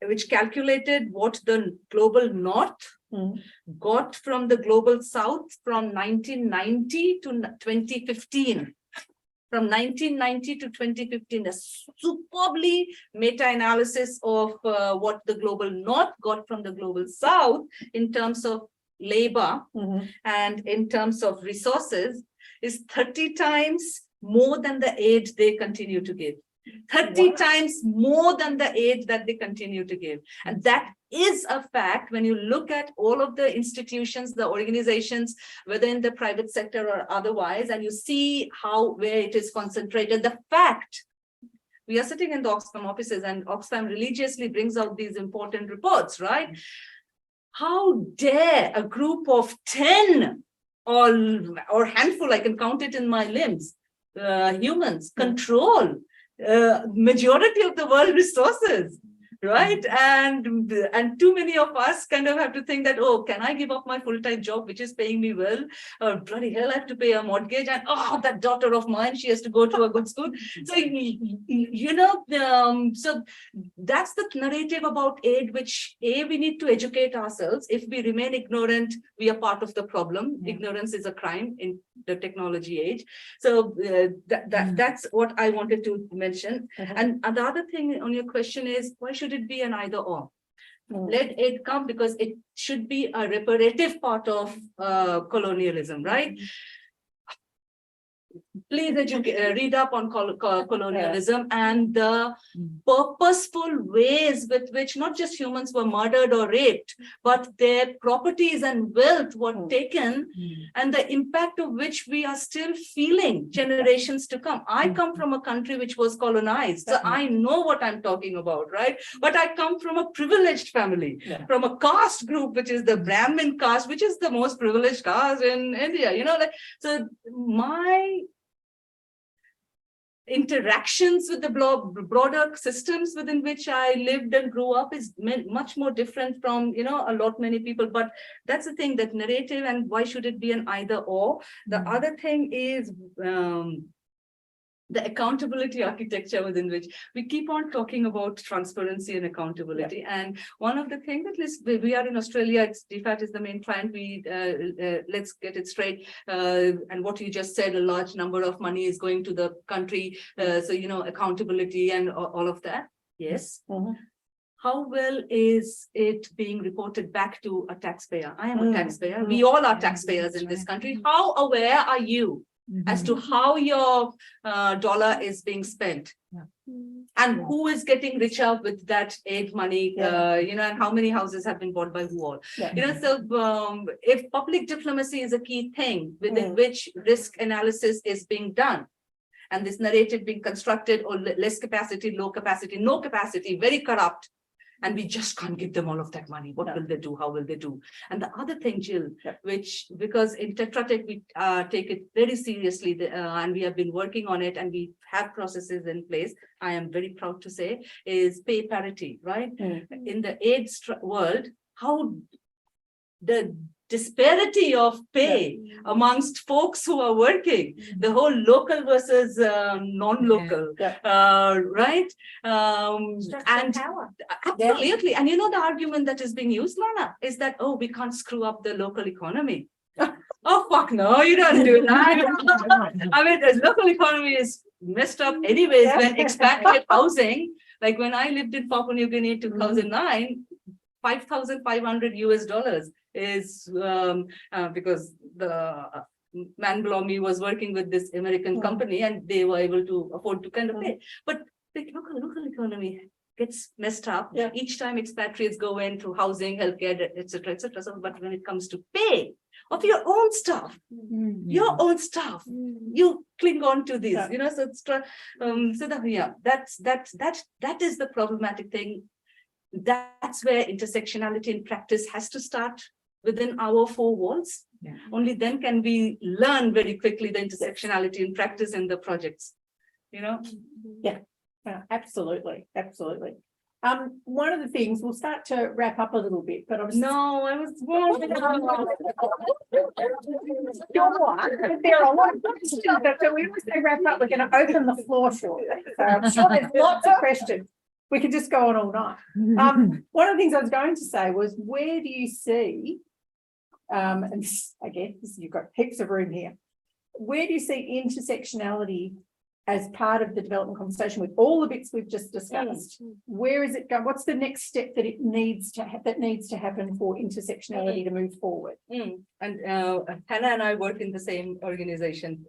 which calculated what the global north got from the global south from 1990 to 2015. From 1990 to 2015, a superbly meta-analysis of what the global north got from the global south in terms of labor Mhm. and in terms of resources is 30 times more than the aid they continue to give. 30 Wow. times more than the aid that they continue to give. And that is a fact when you look at all of the institutions, the organizations, whether in the private sector or otherwise, and you see where it is concentrated. The fact we are sitting in the Oxfam offices and Oxfam religiously brings out these important reports, right? How dare a group of 10 or handful, I can count it in my limbs, humans control majority of the world resources, right? And too many of us kind of have to think that, oh, can I give up my full-time job, which is paying me well? Bloody hell, I have to pay a mortgage, and oh, that daughter of mine, she has to go to a good school. So, so that's the narrative about aid, which we need to educate ourselves. If we remain ignorant, we are part of the problem. Yeah. Ignorance is a crime in the technology age. So that's what I wanted to mention. And the other thing on your question is, why should it be an either or? Let aid come because it should be a reparative part of colonialism, right? Please read up on colonialism and the purposeful ways with which not just humans were murdered or raped, but their properties and wealth were taken, and the impact of which we are still feeling generations to come. I come from a country which was colonized, so I know what I'm talking about, right? But I come from a privileged family, from a caste group, which is the Brahmin caste, which is the most privileged caste in India, so my interactions with the broader systems within which I lived and grew up is much more different from, many people. But that's the thing, that narrative, and why should it be an either or? The other thing is the accountability architecture within which we keep on talking about transparency and accountability. And one of the things that we are in Australia, DFAT is the main client. We let's get it straight. And what you just said, a large number of money is going to the country. So, accountability and all of that. Yes. How well is it being reported back to a taxpayer? I am a taxpayer. We all are taxpayers in this country. How aware are you as to how your dollar is being spent, and who is getting richer with that aid money, and how many houses have been bought by who all? So if public diplomacy is a key thing within which risk analysis is being done, and this narrative being constructed, or less capacity, low capacity, no capacity, very corrupt, and we just can't give them all of that money. What will they do? How will they do? And the other thing, Jill, which, because in Tetra Tech, we take it very seriously, and we have been working on it, and we have processes in place, I am very proud to say, is pay parity, right? In the aid world, how the disparity of pay amongst folks who are working, the whole local versus non-local, right? And power. Absolutely. And the argument that is being used, Lana, is that, oh, we can't screw up the local economy. Oh, fuck no, you don't do that. I mean, the local economy is messed up anyways when expatriate housing, like when I lived in Papua New Guinea in 2009, $5,500 is because the man below me was working with this American company, and they were able to afford to kind of pay. But the local economy gets messed up each time expatriates go in through housing, healthcare, etc., etc. So, but when it comes to pay of your own stuff, you cling on to these, So it's that is the problematic thing. That's where intersectionality in practice has to start within our four walls. Only then can we learn very quickly the intersectionality in practice in the projects. Absolutely. One of the things, we'll start to wrap up a little bit, but I'm no, I was there are a lot of questions, so we always say wrap up. We're going to open the floor shortly. So I'm sure there's lots of questions. We could just go on all night. One of the things I was going to say was, where do you see, and this, again, you've got heaps of room here. Where do you see intersectionality as part of the development conversation with all the bits we've just discussed, where is it going? What's the next step that it needs to happen for intersectionality to move forward? And Hannah and I work in the same organization.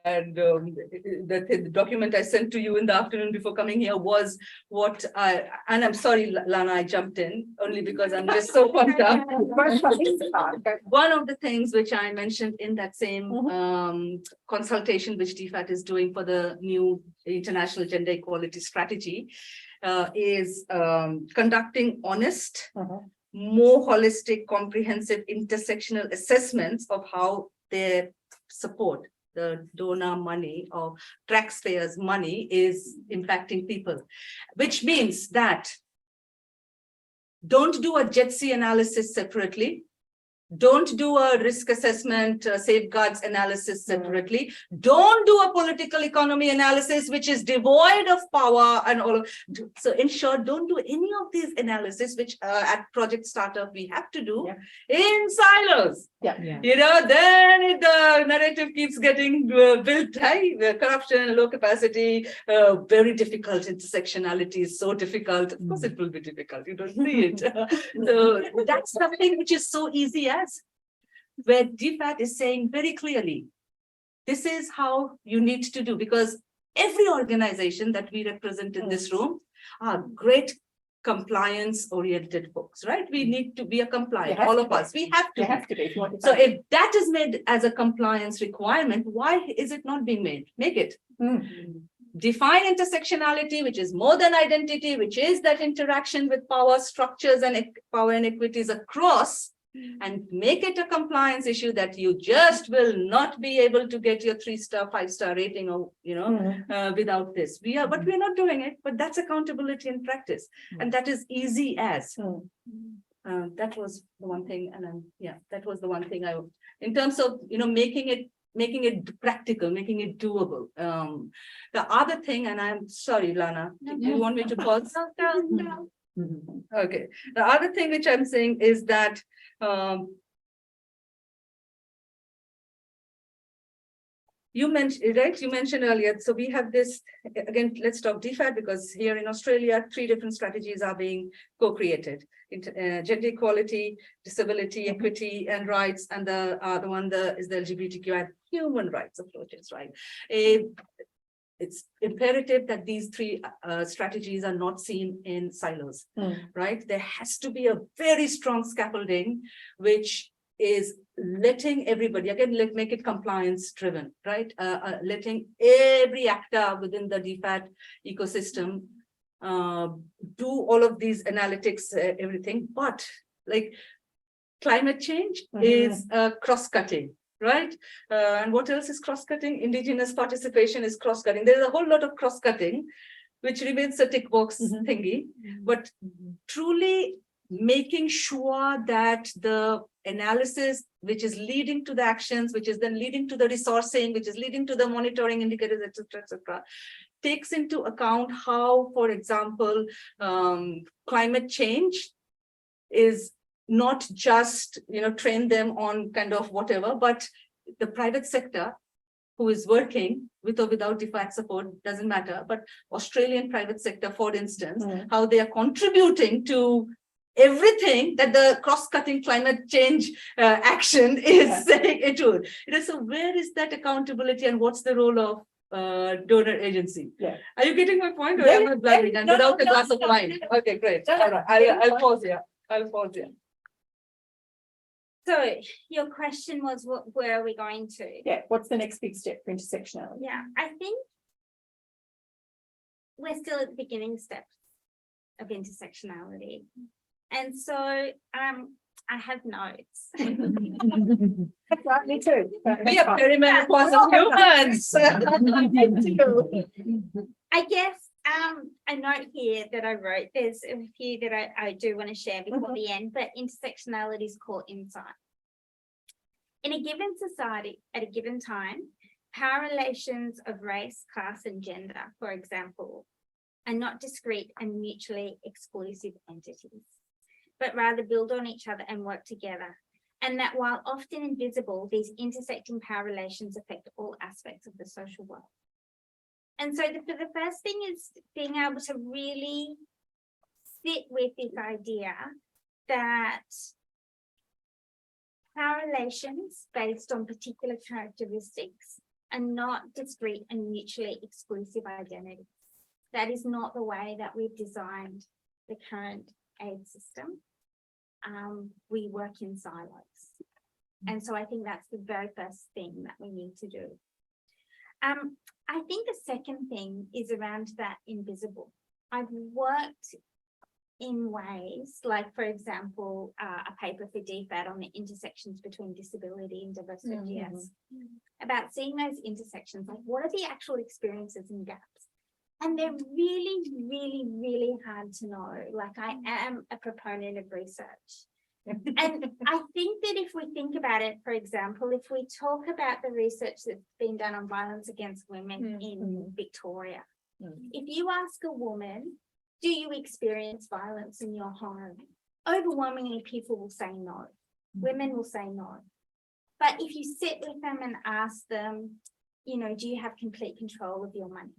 The document I sent to you in the afternoon before coming here was what and I'm sorry, Lana, I jumped in only because I'm just so pumped up. One of the things which I mentioned in that same consultation which DFAT is doing for the new international gender equality strategy is conducting honest, more holistic, comprehensive, intersectional assessments of how their support, the donor money or taxpayers' money, is impacting people, which means that don't do a JETSI analysis separately. Don't do a risk assessment, safeguards analysis separately. Don't do a political economy analysis, which is devoid of power and all of. So in short, don't do any of these analysis, which at Project Startup we have to do in silos. You know, then the narrative keeps getting built high. Corruption, low capacity, very difficult. Intersectionality is so difficult. Of course, it will be difficult. You don't see it. So that's something which is so easy where DFAT is saying very clearly, this is how you need to do, because every organization that we represent in this room are great compliance-oriented folks, right? We need to be a compliant, all of us. We have to. You have to be. So if that is made as a compliance requirement, why is it not being made? Make it. Define intersectionality, which is more than identity, which is that interaction with power structures and power inequities across, and make it a compliance issue that you just will not be able to get your 3-star, 5-star rating, or without this. But we're not doing it. But that's accountability in practice, and that is easy as. That was the one thing, and that was the one thing in terms of making it practical, making it doable. The other thing, and I'm sorry, Lana, do you want me to pause? No. Okay. The other thing which I'm saying is that you mentioned earlier. So we have this again. Let's talk DFAT, because here in Australia, 3 different strategies are being co-created: gender equality, disability, equity, and rights, and the other one is the LGBTQI human rights approaches. Right. It's imperative that these 3 strategies are not seen in silos, right? There has to be a very strong scaffolding, which is letting everybody, again, make it compliance driven, right? Letting every actor within the DFAT ecosystem do all of these analytics, everything, but like climate change is cross-cutting. Right. And what else is cross-cutting? Indigenous participation is cross-cutting. There's a whole lot of cross-cutting, which remains a tick box thingy, but truly making sure that the analysis, which is leading to the actions, which is then leading to the resourcing, which is leading to the monitoring indicators, etc., takes into account how, for example, climate change is not just, train them on kind of whatever, but the private sector who is working with or without DFAT support, doesn't matter, but Australian private sector, for instance, how they are contributing to everything that the cross-cutting climate change action is saying it would. So where is that accountability, and what's the role of donor agency? Are you getting my point, or am I blabbering and without a glass of wine? Okay, great. All right. I'll pause here. So your question was, where are we going to? What's the next big step for intersectionality? I think we're still at the beginning steps of intersectionality. And so I have notes. That's right, me too. We are perimenopausal humans. I guess a note here that I wrote, there's a few that I do want to share before the end, but intersectionality's core insight. In a given society, at a given time, power relations of race, class, and gender, for example, are not discrete and mutually exclusive entities, but rather build on each other and work together. And that while often invisible, these intersecting power relations affect all aspects of the social world. And so the first thing is being able to really sit with this idea that power relations based on particular characteristics are not discrete and mutually exclusive identities. That is not the way that we've designed the current aid system. We work in silos. And so I think that's the very first thing that we need to do. I think the second thing is around that invisible. I've worked in ways like, for example, a paper for DFAT on the intersections between disability and diversity, yes, about seeing those intersections, like what are the actual experiences and gaps? And they're really, really, really hard to know. Like, I am a proponent of research. And I think that if we think about it, for example, if we talk about the research that's been done on violence against women in Victoria, if you ask a woman, do you experience violence in your home? Overwhelmingly, people will say no. Women will say no. But if you sit with them and ask them, you know, do you have complete control of your money?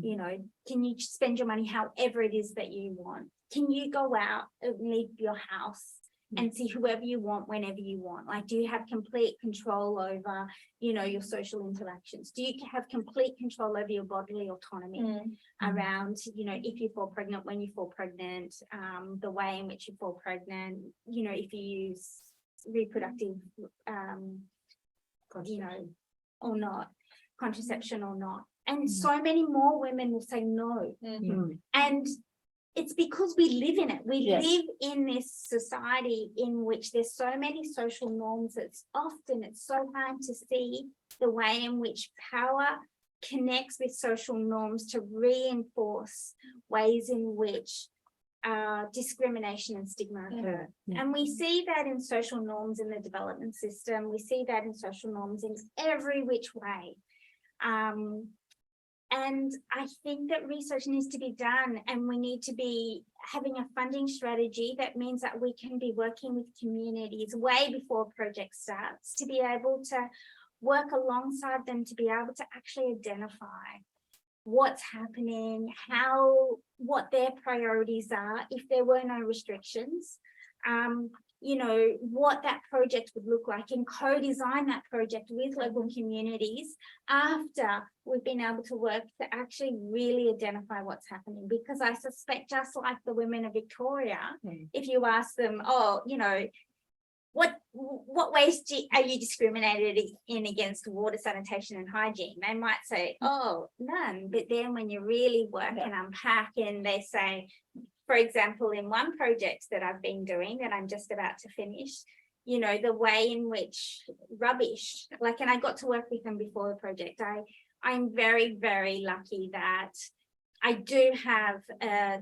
You know, can you spend your money however it is that you want? Can you go out and leave your house and see whoever you want whenever you want? Like, do you have complete control over, you know, your social interactions? Do you have complete control over your bodily autonomy around, you know, if you fall pregnant, when you fall pregnant, the way in which you fall pregnant, you know, if you use reproductive, you know, or not, contraception or not. And so many more women will say no. And it's because we live in it. We live in this society in which there's so many social norms. It's so hard to see the way in which power connects with social norms to reinforce ways in which discrimination and stigma occur. And we see that in social norms in the development system. We see that in social norms in every which way. And I think that research needs to be done, and we need to be having a funding strategy that means that we can be working with communities way before a project starts, to be able to work alongside them, to be able to actually identify what's happening, what their priorities are, if there were no restrictions, you know, what that project would look like, and co-design that project with local communities after we've been able to work to actually really identify what's happening. Because I suspect, just like the women of Victoria, if you ask them, oh, you know, what ways are you discriminated in against water, sanitation and hygiene? They might say, oh, none. But then when you really work and unpack, and they say, for example, in one project that I've been doing that I'm just about to finish, you know, the way in which rubbish, like, and I got to work with them before the project. I'm very, very lucky that I do have a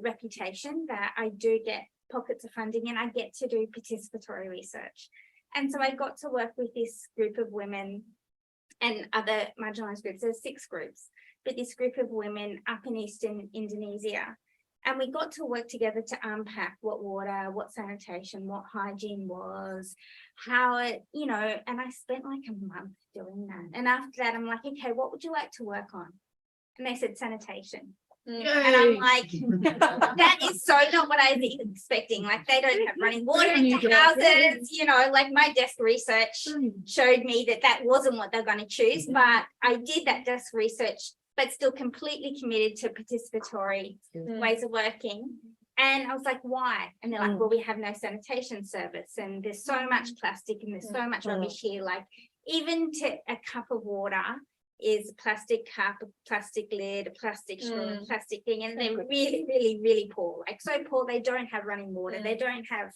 reputation that I do get pockets of funding, and I get to do participatory research. And so I got to work with this group of women and other marginalised groups. There's 6 groups, but this group of women up in Eastern Indonesia. And we got to work together to unpack what water, what sanitation, what hygiene was, how it, you know, and I spent like a month doing that. And after that, I'm like, okay, what would you like to work on? And they said sanitation. And I'm like, that is so not what I was expecting. Like, they don't have running water into houses, you know, like my desk research showed me that that wasn't what they're going to choose. But I did that desk research, but still completely committed to participatory ways of working. And I was like, why? And they're like, well, we have no sanitation service, and there's so much plastic, and there's so much rubbish here. Like, even to a cup of water is a plastic cup, a plastic lid, a plastic straw, a plastic thing. And they're really, really, really poor. Like, so poor, they don't have running water. They don't have,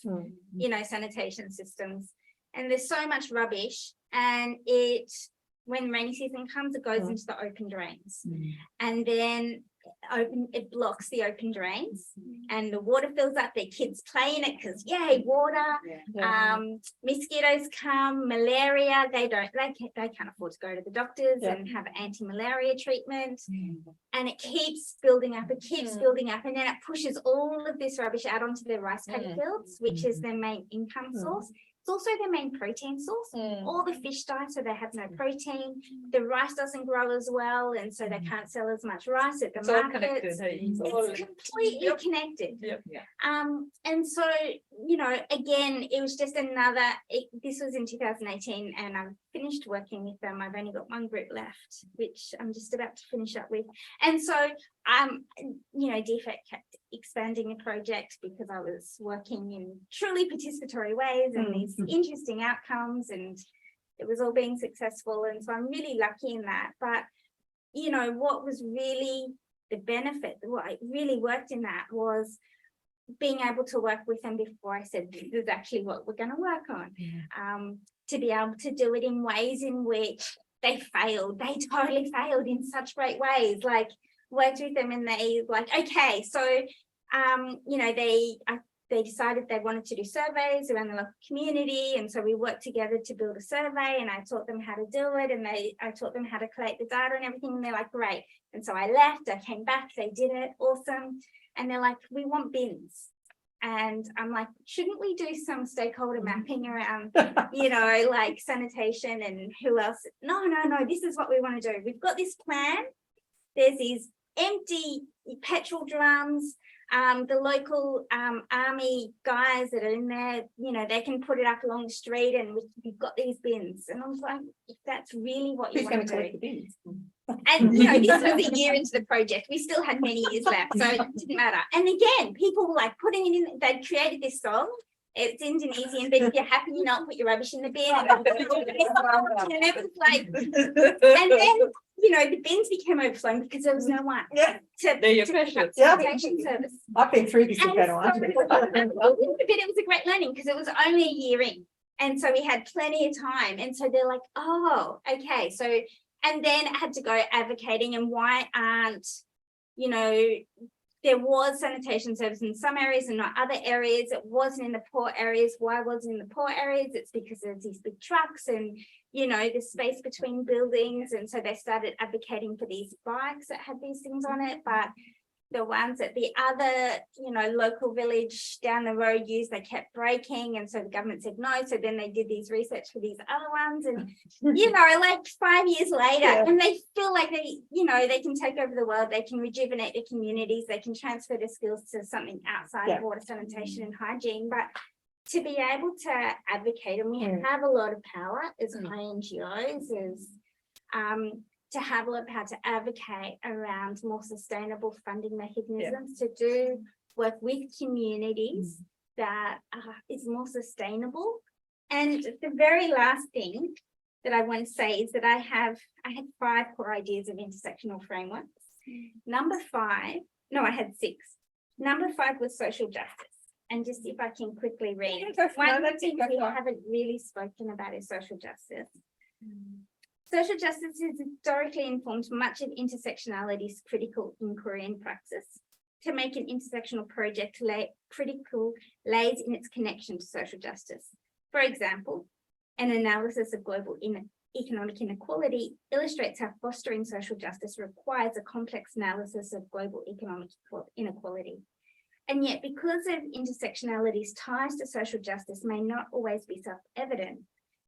you know, sanitation systems. And there's so much rubbish. And when rainy season comes, it goes into the open drains, and then it blocks the open drains, and the water fills up. Their kids play in it because yay, water. Mosquitoes come, malaria. They can't afford to go to the doctors and have anti-malaria treatment, and it keeps building up. It keeps building up, and then it pushes all of this rubbish out onto their rice paddy fields, which is their main income source. It's It's also their main protein source. All the fish die, so they have no protein. The rice doesn't grow as well, and so they can't sell as much rice at the It's all markets. connected. Hey, it's all- It's completely connected. Yep. And so, you know, again, it was just another, this was in 2018 and I've finished working with them. I've only got one group left, which I'm just about to finish up with. And so, you know, Defect kept expanding the project because I was working in truly participatory ways and these interesting outcomes, and it was all being successful. And so I'm really lucky in that. But, you know, what was really the benefit, what really worked in that was being able to work with them before I said, this is actually what we're going to work on. To be able to do it in ways in which they totally failed in such great ways, like worked with them and they like, okay, so, you know, they decided they wanted to do surveys around the local community. And so we worked together to build a survey and I taught them how to do it. And I taught them how to collect the data and everything. And they're like, great. And so I left, I came back, they did it, awesome. And they're like, we want bins. And I'm like, shouldn't we do some stakeholder mapping around, you know, like sanitation and who else? No, this is what we want to do. We've got this plan. There's these empty petrol drums. The local army guys that are in there, you know, they can put it up along the street and we've got these bins. And I was like, if that's really what you want to do. The bins? And, you know, this was a year into the project. We still had many years left, so it didn't matter. And again, people were like putting it in, they'd created this song. It's Indonesian, but if you're happy, you not put your rubbish in the bin. And it was like, and then, you know, the bins became overflowing because there was no one to conduct sanitation service. I've been through this. And so, a little bit, it was a great learning because it was only a year in. And so we had plenty of time. And so they're like, oh, okay. So, and then I had to go advocating and why aren't, you know, there was sanitation service in some areas and not other areas. It wasn't in the poor areas. Why wasn't in the poor areas? It's because there's these big trucks and, you know, the space between buildings. And so they started advocating for these bikes that had these things on it. But the ones at the other, you know, local village down the road used, they kept breaking. And so the government said no. So then they did these research for these other ones. And, you know, like 5 years later, and they feel like they, you know, they can take over the world. They can rejuvenate the communities. They can transfer their skills to something outside of water sanitation and hygiene. But to be able to advocate, and we have a lot of power as INGOs, is to have a lot of power to advocate around more sustainable funding mechanisms to do work with communities that is more sustainable. And the very last thing that I want to say is that I had 5 core ideas of intersectional frameworks. I had 6. Number 5 was social justice. And just if I can quickly read, one of the things we haven't really spoken about is social justice. Social justice has historically informed much of intersectionality's critical inquiry and praxis. To make an intersectional project critical lays in its connection to social justice. For example, an analysis of global economic inequality illustrates how fostering social justice requires a complex analysis of global economic inequality. And yet, because of intersectionality's ties to social justice may not always be self-evident,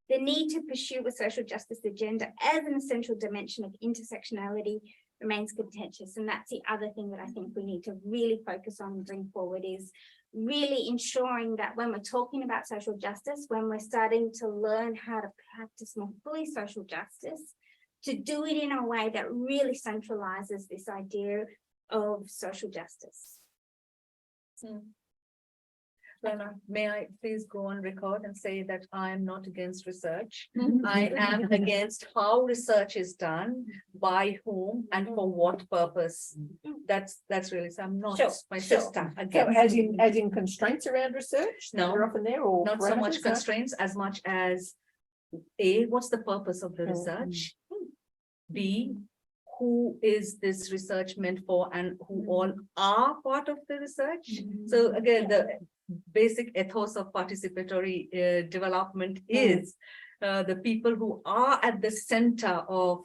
the need to pursue a social justice agenda as an essential dimension of intersectionality remains contentious. And that's the other thing that I think we need to really focus on and bring forward, is really ensuring that when we're talking about social justice, when we're starting to learn how to practice more fully social justice, to do it in a way that really centralizes this idea of social justice. Lana, may I please go on record and say that I am not against research. I am against how research is done, by whom, and for what purpose. That's really, so I'm not my sister So against. as in constraints around research? No, that are often there, or not so much parameters, constraints as much as A, what's the purpose of the research? B, who is this research meant for and who all are part of the research? So again, the basic ethos of participatory development is the people who are at the center of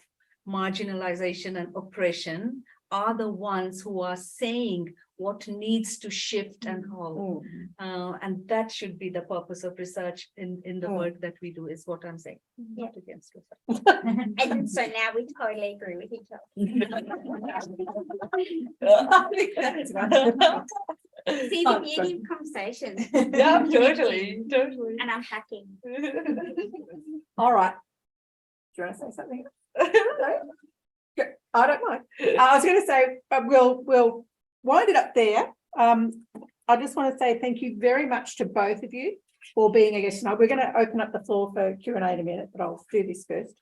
marginalization and oppression are the ones who are saying what needs to shift and how. And that should be the purpose of research in the work that we do, is what I'm saying. Not against research. And so now we totally agree with each other. See the beauty of conversation. Yeah, totally. And I'm hacking. All right. Do you want to say something? No? Good. I don't mind. I was going to say, we'll wind it up there. I just want to say thank you very much to both of you for being a guest tonight. We're going to open up the floor for Q&A in a minute, but I'll do this first.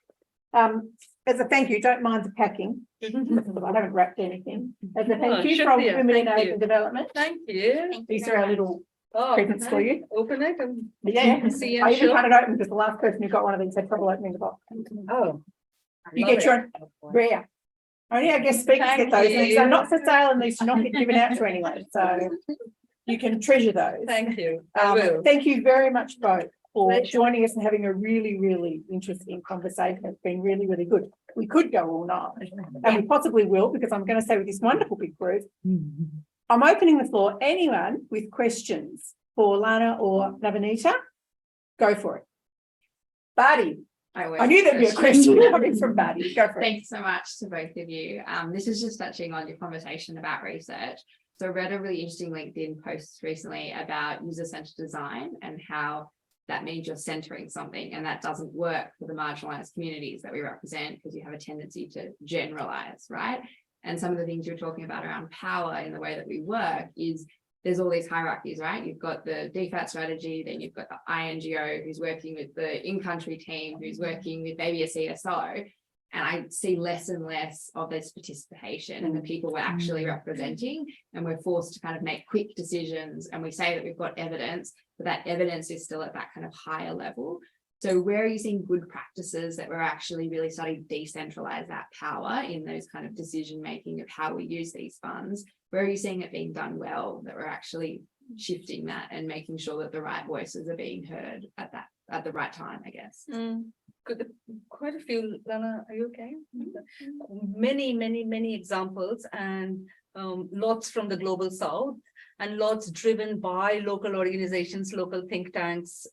As a thank you, don't mind the packing. I haven't wrapped anything. As a thank you from Women in Aid and Development. Thank you. Thank you These very are our much. little Oh, presents for you. Open it and Yeah. see you. I even cut it open because the last person who got one of these had trouble opening the box. Oh. You get your rare. Only our guest speakers get those. And these are not for sale and these do not get given out to anyone. So you can treasure those. Thank you. I will. Thank you very much both for Pleasure. joining us and having a really, really interesting conversation. It's been really, really good. We could go all night and we possibly will, because I'm going to say with this wonderful big group, I'm opening the floor. Anyone with questions for Lana or Navanita, go for it. Barty. I knew there'd be a question coming from Barty. Go for it. Thanks so much to both of you. This is just touching on your conversation about research. So I read a really interesting LinkedIn post recently about user-centered design and how that means you're centering something, and that doesn't work for the marginalized communities that we represent, because you have a tendency to generalize, right? And some of the things you're talking about around power in the way that we work is there's all these hierarchies, right? You've got the DFAT strategy, then you've got the INGO who's working with the in-country team, who's working with maybe a CSO. And I see less and less of this participation and the people we're actually representing, and we're forced to kind of make quick decisions, and we say that we've got evidence, but that evidence is still at that kind of higher level. So where are you seeing good practices that we're actually really starting to decentralize that power in those kind of decision making of how we use these funds? Where are you seeing it being done well, that we're actually shifting that and making sure that the right voices are being heard at the right time, I guess? Quite a few. Lana, are you okay? Many examples, and lots from the global south, and lots driven by local organizations, local think tanks.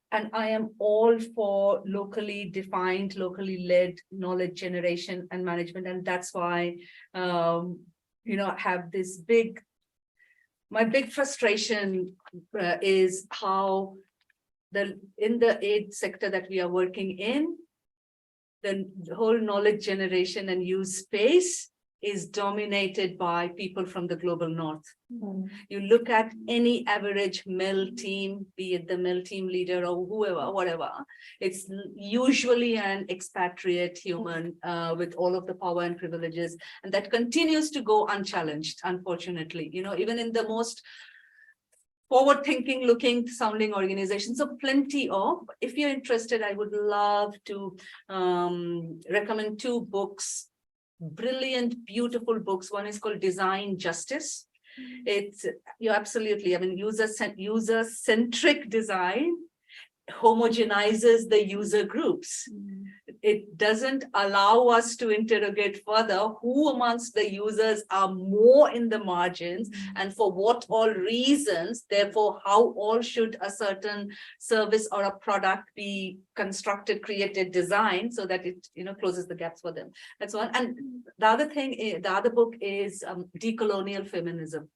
And I am all for locally defined, locally led knowledge generation and management. And that's why, I have this my big frustration is how in the aid sector that we are working in, the whole knowledge generation and use space is dominated by people from the global north. You look at any average MEL team, be it the MEL team leader or whoever, whatever, it's usually an expatriate human with all of the power and privileges, and that continues to go unchallenged, unfortunately. Even in the most forward-thinking, looking, sounding organizations. So plenty of. If you're interested, I would love to recommend 2 books, brilliant, beautiful books. One is called Design Justice. You're absolutely, user-centric design homogenizes the user groups. It doesn't allow us to interrogate further who amongst the users are more in the margins and for what all reasons, therefore how all should a certain service or a product be constructed, created, designed so that it closes the gaps for them. That's one. And the other book is Decolonial Feminism.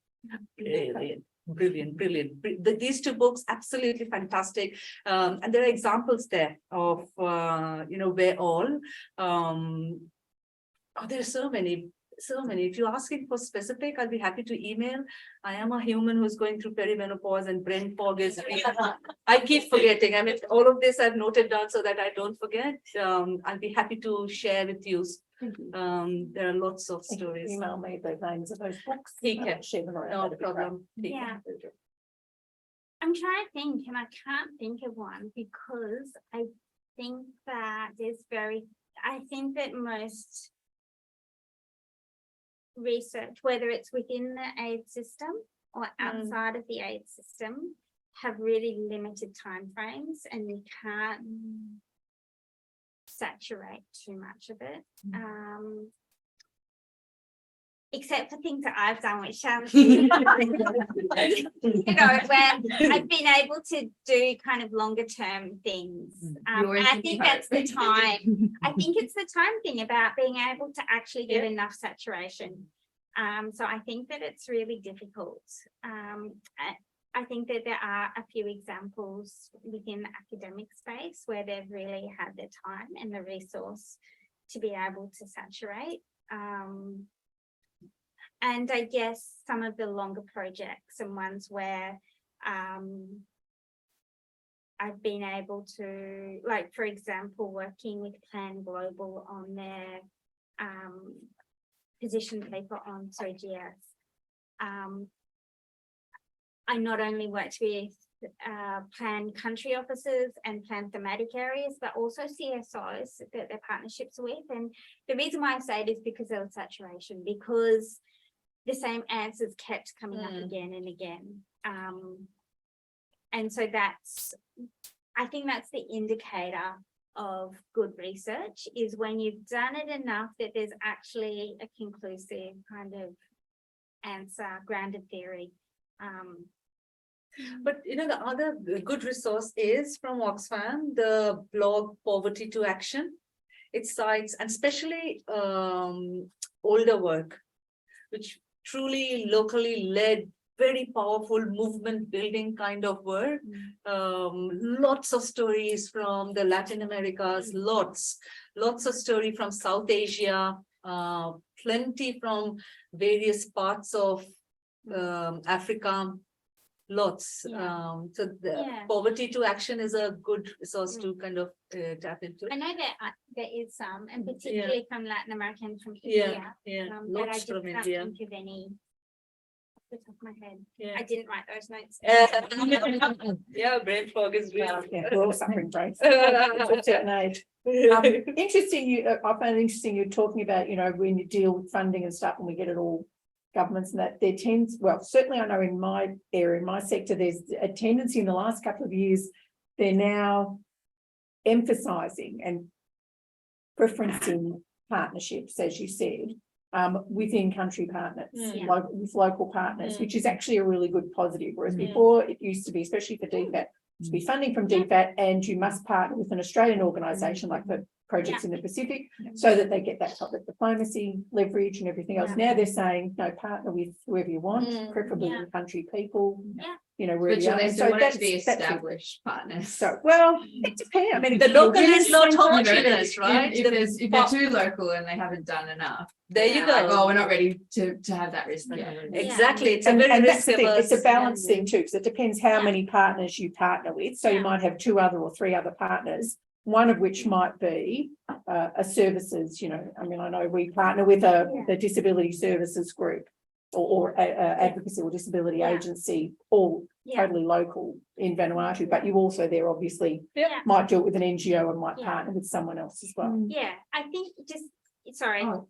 Brilliant. These 2 books, absolutely fantastic. And there are examples there of, where all, there are so many. If you're asking for specific, I'll be happy to email. I am a human who's going through perimenopause and brain fog is, I keep forgetting. All of this I've noted down so that I don't forget. I'll be happy to share with you. There are lots of stories. Email me the names of those books. He can. Share them around. No That'd be great. problem. Yeah. I'm trying to think, and I can't think of one, because I think that most research, whether it's within the aid system or outside of the aid system, have really limited timeframes, and you can't saturate too much of it. except for things that I've done, which you know, where I've been able to do kind of longer term things. I think that's the time. I think it's the time thing about being able to actually get enough saturation. So I think that it's really difficult. I think that there are a few examples within the academic space where they've really had the time and the resource to be able to saturate. And I guess some of the longer projects and ones where I've been able to, like, for example, working with Plan Global on their position paper on GS. I not only worked with Plan country officers and Plan thematic areas, but also CSOs that they're partnerships with. And the reason why I say it is because there was saturation, because the same answers kept coming up again and again. And so I think that's the indicator of good research, is when you've done it enough that there's actually a conclusive kind of answer, grounded theory. But you know, the other good resource is from Oxfam, the blog Poverty to Action. It cites, and especially older work, which truly locally led, very powerful movement building kind of work. Lots of stories from the Latin Americas, lots of story from South Asia, plenty from various parts of Africa. Lots. So the Poverty to Action is a good resource to kind of tap into. I know that there is some, and particularly from Latin America and from India. But I just can't think of any off the top of my head. I didn't write those notes. Brain fog is real. We're all suffering brains. At a certain age. Interesting. I find it interesting you're talking about, you know, when you deal with funding and stuff, and we get it all. Governments and that there tends, well, certainly I know in my area, in my sector, there's a tendency in the last couple of years, they're now emphasising and preferencing partnerships, as you said, within country partners, with local partners, which is actually a really good positive. Whereas before it used to be, especially for DFAT, to be funding from DFAT, and you must partner with an Australian organisation like the projects in the Pacific, so that they get that type of diplomacy, leverage and everything else. Now they're saying, no, partner with whoever you want, preferably the country people, you know, where But you are. they So still want it to be that's established partners. So, well, it depends. I mean, The local is not You know, homogeneous, right? If they're too local and they haven't done enough, There you like, go. oh, we're not ready to have that risk yet. Exactly. It's a and very that's the thing. It's a risk-averse- balance thing too, because it depends how many partners you partner with. So you might have 2 other or 3 other partners, one of which might be a services, you know, I mean, I know we partner with a disability services group or a advocacy or disability agency, all totally local in Vanuatu, but you also there obviously might do it with an NGO and might partner with someone else as well. Yeah, I think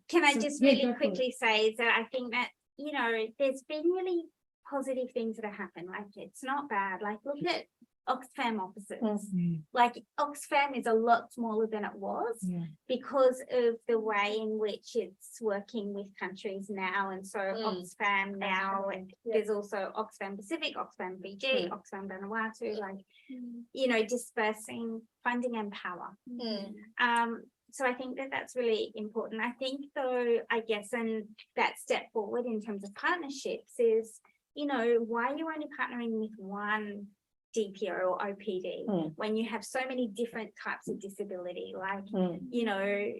can I just really quickly say is that I think that, you know, there's been really positive things that have happened. Like, it's not bad. Like, look at Oxfam offices. Like, Oxfam is a lot smaller than it was because of the way in which it's working with countries now. And so Oxfam now, and there's also Oxfam Pacific, Oxfam Fiji, Oxfam Vanuatu, like, you know, dispersing funding and power. So I think that that's really important. I think, though, I guess, and that step forward in terms of partnerships is, you know, why are you only partnering with one DPO or OPD when you have so many different types of disability? Like, you know,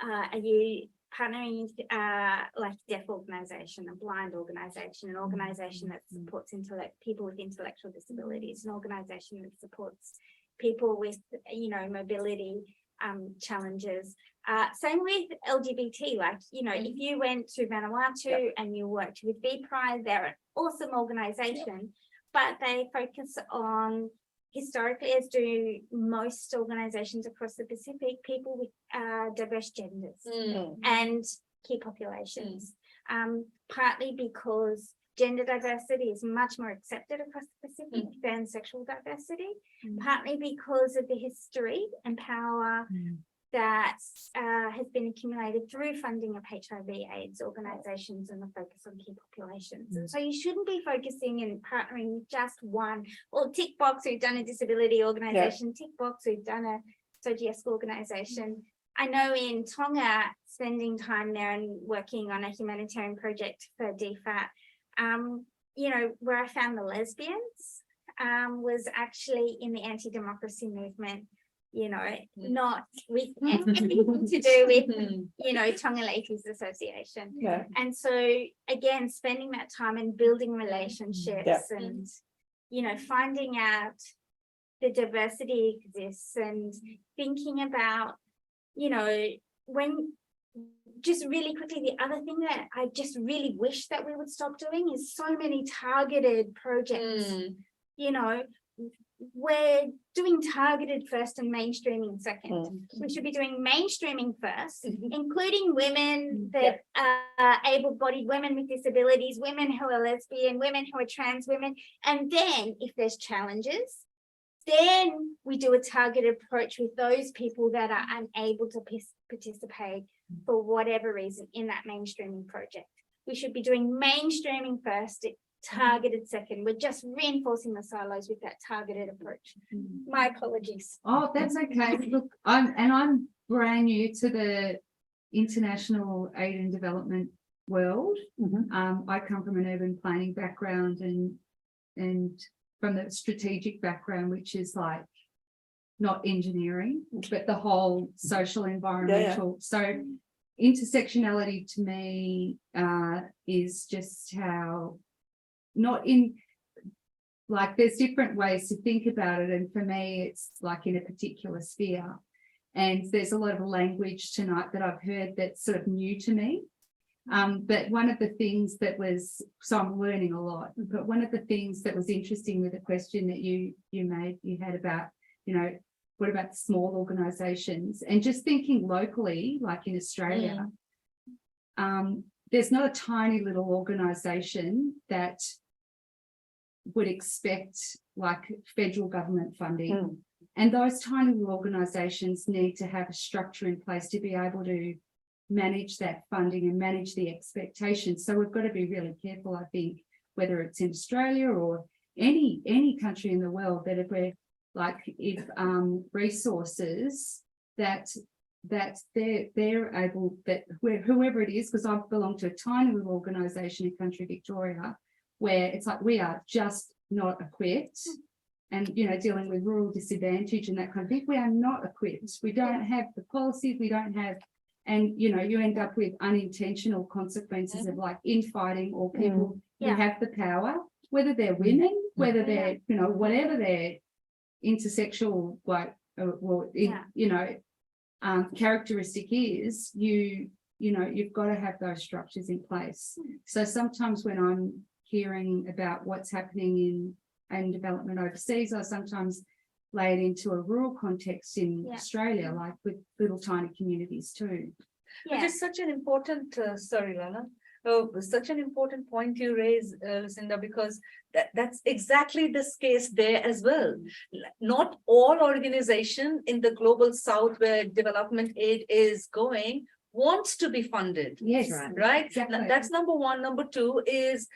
are you partnering with like deaf organisation, a blind organisation, an organisation that supports people with intellectual disabilities, an organisation that supports people with, you know, mobility challenges. Same with LGBT, like, you know, if you went to Vanuatu and you worked with VPRI, they're an awesome organisation, but they focus on, historically, as do most organisations across the Pacific, people with diverse genders and key populations, partly because gender diversity is much more accepted across the Pacific than sexual diversity, partly because of the history and power that has been accumulated through funding of HIV/AIDS organisations and the focus on key populations. And so you shouldn't be focusing and partnering with just one, or tick box who've done a disability organisation, tick box who've done a SOGIESC organisation. I know in Tonga, spending time there and working on a humanitarian project for DFAT, you know, where I found the lesbians was actually in the anti-democracy movement, you know, not with anything to do with, you know, Tonga Ladies Association. Yeah. And so again, spending that time and building relationships and, you know, finding out the diversity exists and thinking about, you know, when just really quickly, the other thing that I just really wish that we would stop doing is so many targeted projects. You know, we're doing targeted first and mainstreaming second. We should be doing mainstreaming first, including women that are able-bodied, women with disabilities, women who are lesbian, women who are trans women. And then if there's challenges, then we do a targeted approach with those people that are unable to participate for whatever reason in that mainstreaming project. We should be doing mainstreaming first, targeted second. We're just reinforcing the silos with that targeted approach. My apologies. Oh, that's okay. Look, I'm brand new to the international aid and development world. I come from an urban planning background and from the strategic background, which is like not engineering, but the whole social environmental. So intersectionality to me is just how not in like there's different ways to think about it. And for me, it's like in a particular sphere. And there's a lot of language tonight that I've heard that's sort of new to me. But one of the things that was, so I'm learning a lot, but one of the things that was interesting with the question that you had about, you know, what about the small organisations and just thinking locally, like in Australia, there's not a tiny little organisation that would expect like federal government funding. And those tiny little organisations need to have a structure in place to be able to manage that funding and manage the expectations. So we've got to be really careful, I think, whether it's in Australia or any country in the world, that if we're like, if resources that they're able, that whoever it is, because I belong to a tiny little organisation in country Victoria, where it's like we are just not equipped, and you know, dealing with rural disadvantage and that kind of thing, we are not equipped. We don't have the policies, we don't have, and you know, you end up with unintentional consequences of like infighting or people who have the power, whether they're women, whether they're, you know, whatever their intersexual like you know characteristic is, you know, you've got to have those structures in place. So sometimes when I'm hearing about what's happening in development overseas, I sometimes lay it into a rural context in Australia, like with little tiny communities too. Which is such an important, sorry Lana, such an important point you raise, Lucinda, because that's exactly this case there as well. Not all organization in the global south where development aid is going wants to be funded. Yes, right. Exactly. That's number one. Number two is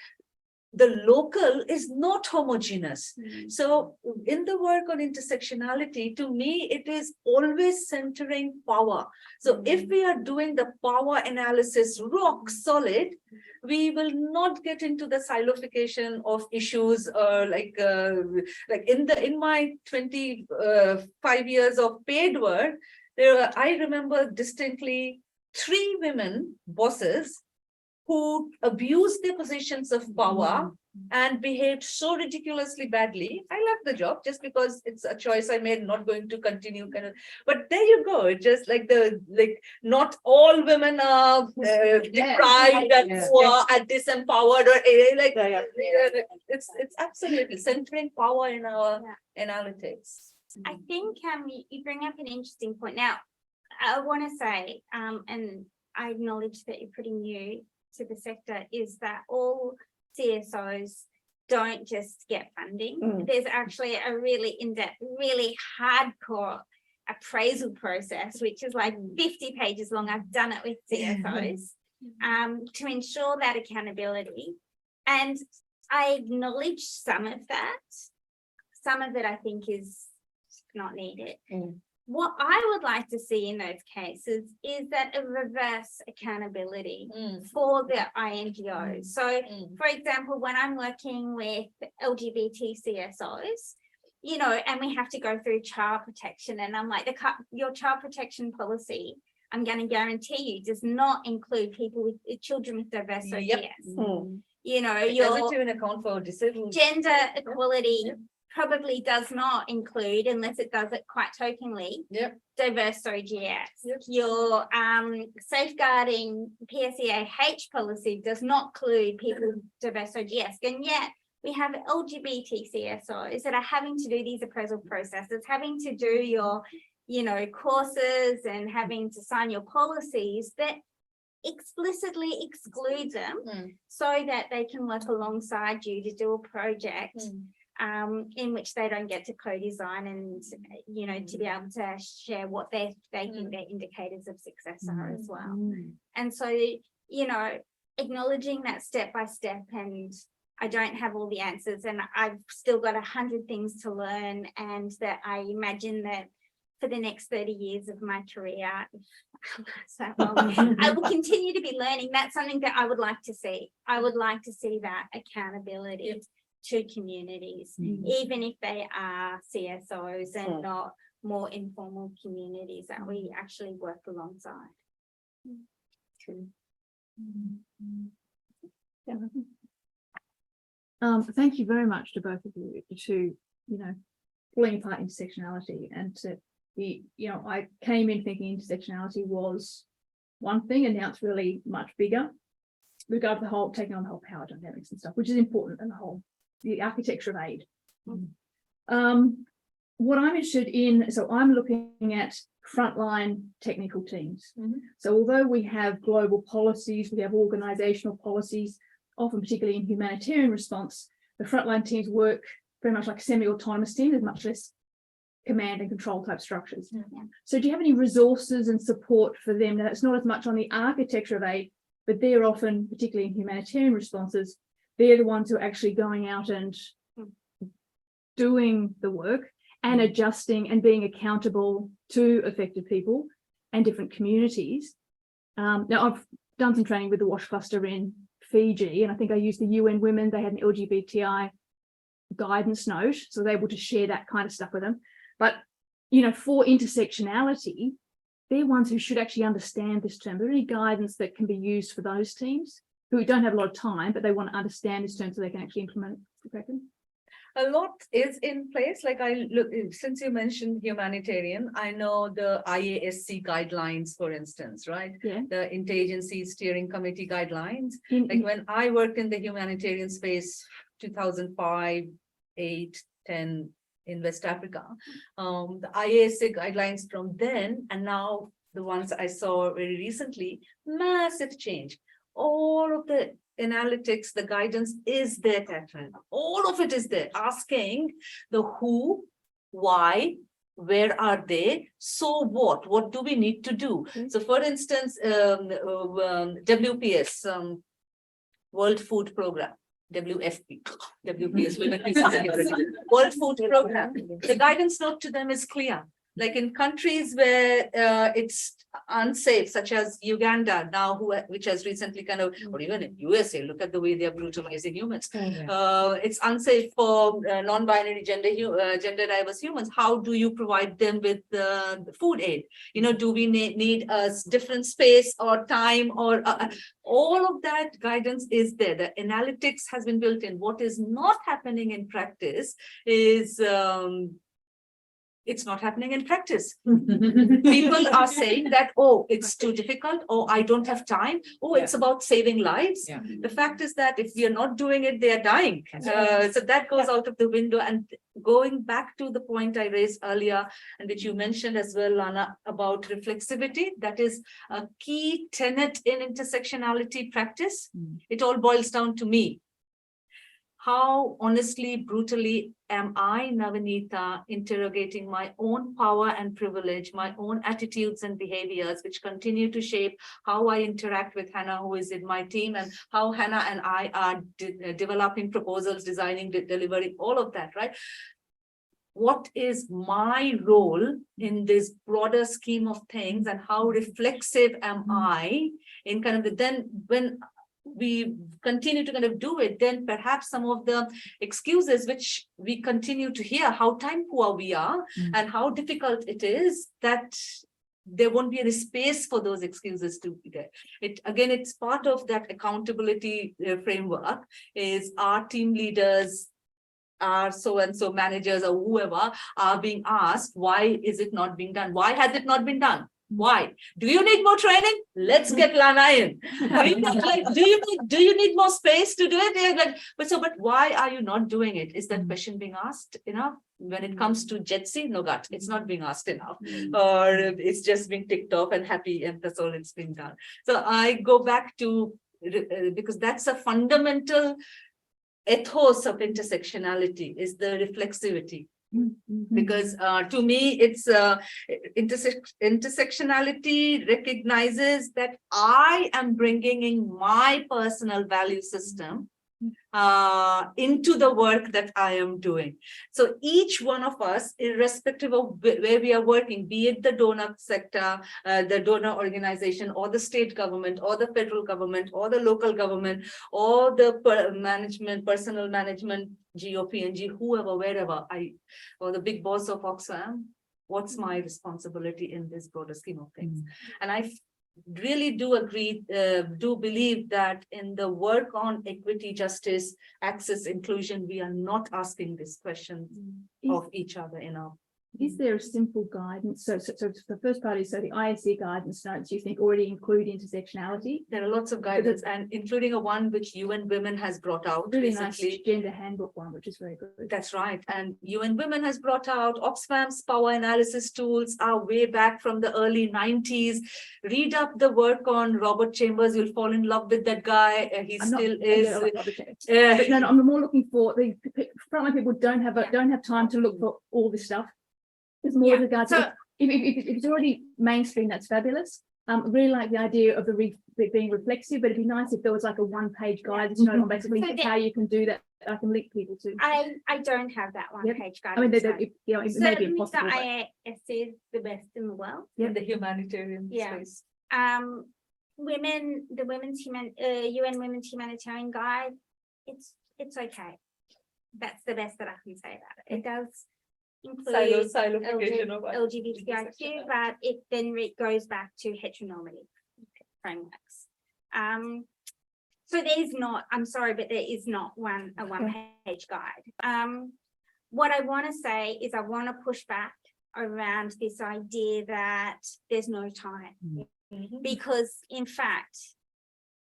the local is not homogeneous. So in the work on intersectionality, to me, it is always centering power. So if we are doing the power analysis rock solid, we will not get into the siloification of issues, like in my 25 years of paid work, I remember distinctly 3 women bosses who abused their positions of power and behaved so ridiculously badly. I left the job just because it's a choice I made, not going to continue kind of, but there you go. It's just like not all women are deprived and poor and disempowered or it's absolutely centering power in our analytics. I think you bring up an interesting point. Now, I want to say, and I acknowledge that you're pretty new to the sector, is that all CSOs don't just get funding. There's actually a really in-depth, really hardcore appraisal process, which is like 50 pages long. I've done it with CSOs to ensure that accountability. And I acknowledge some of that. Some of it I think is not needed. What I would like to see in those cases is that a reverse accountability for the INGOs. So, for example, when I'm working with LGBT CSOs, you know, and we have to go through child protection, and I'm like, your child protection policy, I'm going to guarantee you, does not include people with children with diverse OGS. You know, It your doesn't even account for disabled. gender equality probably does not include, unless it does it quite tokingly, diverse OGS. Your safeguarding PSEAH policy does not include people with diverse OGS, and yet we have LGBT CSOs that are having to do these appraisal processes, having to do your, you know, courses and having to sign your policies that explicitly exclude them so that they can work alongside you to do a project in which they don't get to co-design and, you know, to be able to share what they think their indicators of success are as well. And so, you know, acknowledging that step by step, and I don't have all the answers, and I've still got 100 things to learn, and that I imagine that for the next 30 years of my career, I will continue to be learning. That's something that I would like to see. I would like to see that accountability to communities, even if they are CSOs and not more informal communities that we actually work alongside. True. Thank you very much to both of you to, you know, pulling apart intersectionality, and to be, you know, I came in thinking intersectionality was one thing, and now it's really much bigger. Regard the whole, taking on the whole power dynamics and stuff, which is important, and the architecture of aid. What I'm interested in, so I'm looking at frontline technical teams. So although we have global policies, we have organizational policies, often particularly in humanitarian response, the frontline teams work very much like semi-autonomous teams with much less command and control type structures. So do you have any resources and support for them? Now, it's not as much on the architecture of aid, but they're often, particularly in humanitarian responses, they're the ones who are actually going out and doing the work and adjusting and being accountable to affected people and different communities. Now, I've done some training with the WASH cluster in Fiji, and I think I used the UN Women. They had an LGBTI guidance note, so they're able to share that kind of stuff with them. But, you know, for intersectionality, they're ones who should actually understand this term. Are there any guidance that can be used for those teams who don't have a lot of time, but they want to understand this term so they can actually implement it? A lot is in place. Like I look, since you mentioned humanitarian, I know the IASC guidelines, for instance, right? The Interagency Steering Committee guidelines. Like when I worked in the humanitarian space, 2005, 8, 10 in West Africa, the IASC guidelines from then and now the ones I saw very recently, massive change. All of the analytics, the guidance is there, Catherine. All of it is there, asking the who, why, where are they, so what do we need to do? So for instance, WPS, World Food Program, WFP, WPS, World Food Program, the guidance note to them is clear. Like in countries where it's unsafe, such as Uganda now, which has recently kind of, or even in USA, look at the way they are brutalizing humans. It's unsafe for non-binary gender diverse humans. How do you provide them with food aid? You know, do we need a different space or time, or all of that guidance is there. The analytics has been built in. What is not happening in practice is it's not happening in practice. People are saying that, oh, it's too difficult, oh, I don't have time, oh, it's about saving lives. The fact is that if we are not doing it, they are dying. So that goes out of the window. And going back to the point I raised earlier, and which you mentioned as well, Lana, about reflexivity, that is a key tenet in intersectionality practice. It all boils down to me. how honestly, brutally am I, Navanita, interrogating my own power and privilege, my own attitudes and behaviors, which continue to shape how I interact with Hannah, who is in my team, and how Hannah and I are developing proposals, designing, delivering, all of that, right? What is my role in this broader scheme of things, and how reflexive am I in kind of the, then when we continue to kind of do it, then perhaps some of the excuses which we continue to hear, how time poor we are and how difficult it is, that there won't be any space for those excuses to be there. It again, it's part of that accountability framework, is our team leaders, our so-and-so managers or whoever are being asked, why is it not being done? Why has it not been done? Why? Do you need more training? Let's get Lana in. Do you need more space to do it? Yeah, like, but why are you not doing it? Is that question being asked enough? When it comes to Jetsi, no gut, it's not being asked enough, or it's just being ticked off and happy, and that's all it's being done. So I go back to, because that's a fundamental ethos of intersectionality, is the reflexivity. Because to me, it's intersectionality recognizes that I am bringing in my personal value system into the work that I am doing. So each one of us, irrespective of where we are working, be it the donor sector, the donor organization, or the state government, or the federal government, or the local government, or the personal management, GOP&G, whoever, wherever, or the big boss of Oxfam, what's my responsibility in this broader scheme of things? And I really do agree, do believe that in the work on equity, justice, access, inclusion, we are not asking these questions of each other enough. Is there a simple guidance? So the first part is, so the ISC guidance notes, you think, already include intersectionality? There are lots of guidance, and including a one which UN Women has brought out Really recently. nice gender handbook one, which is very good. That's right. And UN Women has brought out Oxfam's power analysis tools are way back from the early 90s. Read up the work on Robert Chambers. You'll fall in love with that guy. He still is. But no, I'm more looking for the frontline people don't have time to look for all this stuff. There's more with regards to if it's already mainstream, that's fabulous. Really like the idea of being reflexive, but it'd be nice if there was like a one-page guide, on basically how you can do that. I can link people to. I don't have that one-page guide. I mean, it may be impossible. The IAS is the best in the world. In the humanitarian space. The UN Women's Humanitarian Guide, it's okay. That's the best that I can say about it. It does include LGBTIQ, but it then goes back to heteronormative frameworks. So there's not, I'm sorry, but there is not a one-page guide. What I want to say is I want to push back around this idea that there's no time. Because in fact,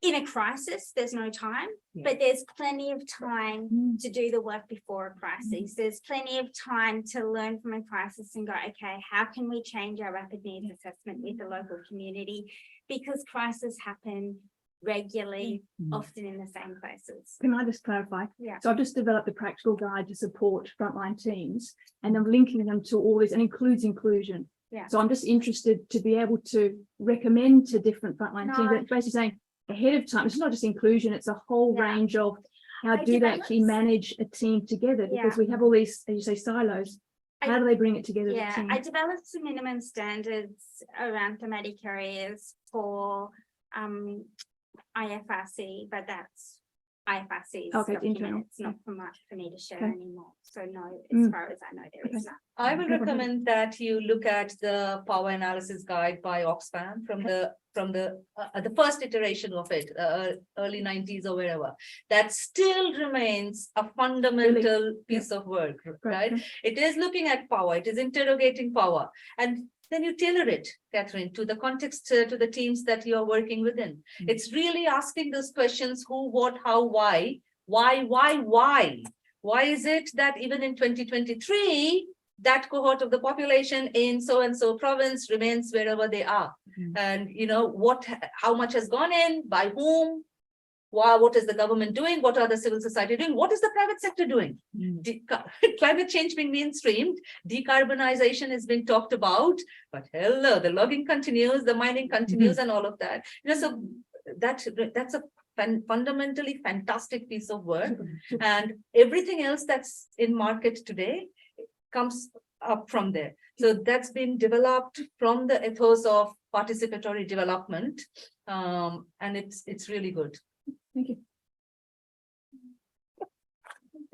in a crisis, there's no time, but there's plenty of time to do the work before a crisis. There's plenty of time to learn from a crisis and go, okay, how can we change our rapid needs assessment with the local community? Because crises happen regularly, often in the same places. Can I just clarify? Yeah. So I've just developed a practical guide to support frontline teams, and I'm linking them to all this, and includes inclusion. Yeah. So I'm just interested to be able to recommend to different frontline teams, that basically saying ahead of time, it's not just inclusion, it's a whole range of how do they actually manage a team together, because we have all these, as you say, silos. How do they bring it together? Yeah, I developed some minimum standards around thematic areas for IFRC, but that's IFRC's document. It's not for me to share anymore. So no, as far as I know, there is not. I will recommend that you look at the power analysis guide by Oxfam from the first iteration of it, early 90s or wherever. That still remains a fundamental piece of work, right? It is looking at power, it is interrogating power, and then you tailor it, Catherine, to the context, to the teams that you are working within. It's really asking those questions: who, what, how, why? Why is it that even in 2023, that cohort of the population in so-and-so province remains wherever they are? And how much has gone in, by whom, What is the government doing? What are the civil society doing? What is the private sector doing? Climate change being mainstreamed, decarbonization is being talked about, but hello, the logging continues, the mining continues, and all of that. So that's a fundamentally fantastic piece of work, and everything else that's in market today comes up from there. So that's been developed from the ethos of participatory development, and it's really good. Thank you.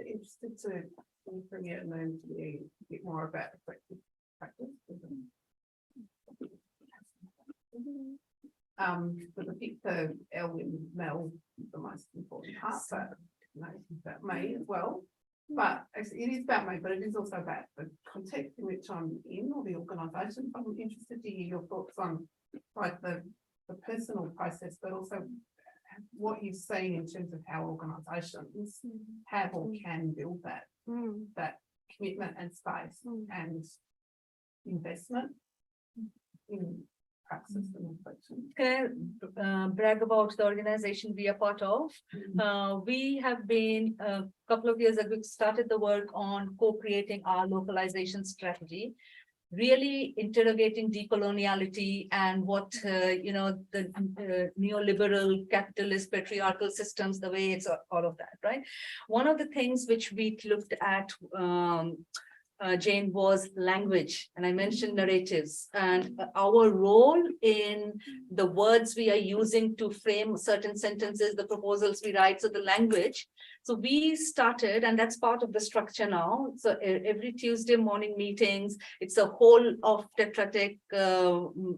Interested to bring it and then to be a bit more about effective practice. But I think the L in Mel is the most important part, but it's about me as well. But it is about me, but it is also about the context in which I'm in, or the organisation. I'm interested to hear your thoughts on like the personal process, but also what you've seen in terms of how organisations have or can build that commitment and space and investment in praxis and reflection. Can I brag about the organization we are part of? We have been a couple of years ago started the work on co-creating our localization strategy, really interrogating decoloniality and what the neoliberal capitalist patriarchal systems, the way it's all of that, right? One of the things which we looked at, Jane, was language, and I mentioned narratives and our role in the words we are using to frame certain sentences, the proposals we write, so the language. So we started, and that's part of the structure now. So every Tuesday morning meetings, it's a whole of tetratic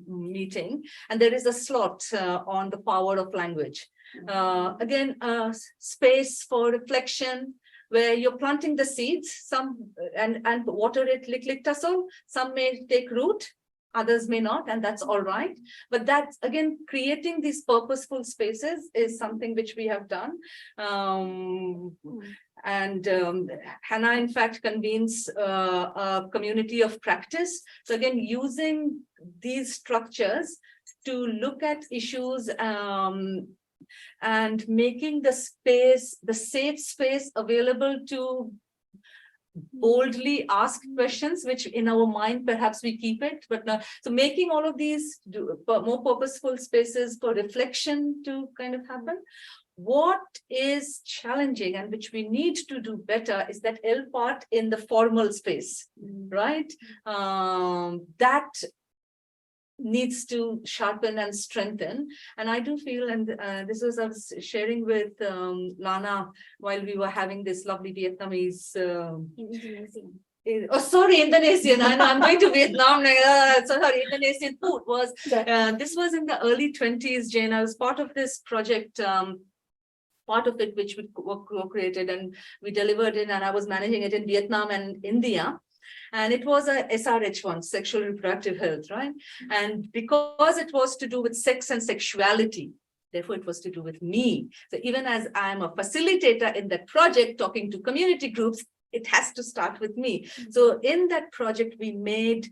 meeting, and there is a slot on the power of language. Again, space for reflection, where you're planting the seeds, some and water it lick, some may take root, others may not, and that's all right. But that's, again, creating these purposeful spaces is something which we have done. Hannah, in fact, convenes a community of practice. So again, using these structures to look at issues and making the space, the safe space available to boldly ask questions, which in our mind, perhaps we keep it, but now, so making all of these more purposeful spaces for reflection to kind of happen. What is challenging and which we need to do better is that L part in the formal space, right? That needs to sharpen and strengthen. And I do feel, and this was I was sharing with Lana while we were having this lovely Vietnamese Indonesian. Indonesian. I know I'm going to Vietnam. Sorry, Indonesian food was. This was in the early 20s, Jane. I was part of this project. Part of it which we co-created and we delivered in, and I was managing it in Vietnam and India. And it was a SRH1, sexual reproductive health, right? And because it was to do with sex and sexuality, therefore it was to do with me. So even as I'm a facilitator in that project, talking to community groups, it has to start with me. So in that project, we made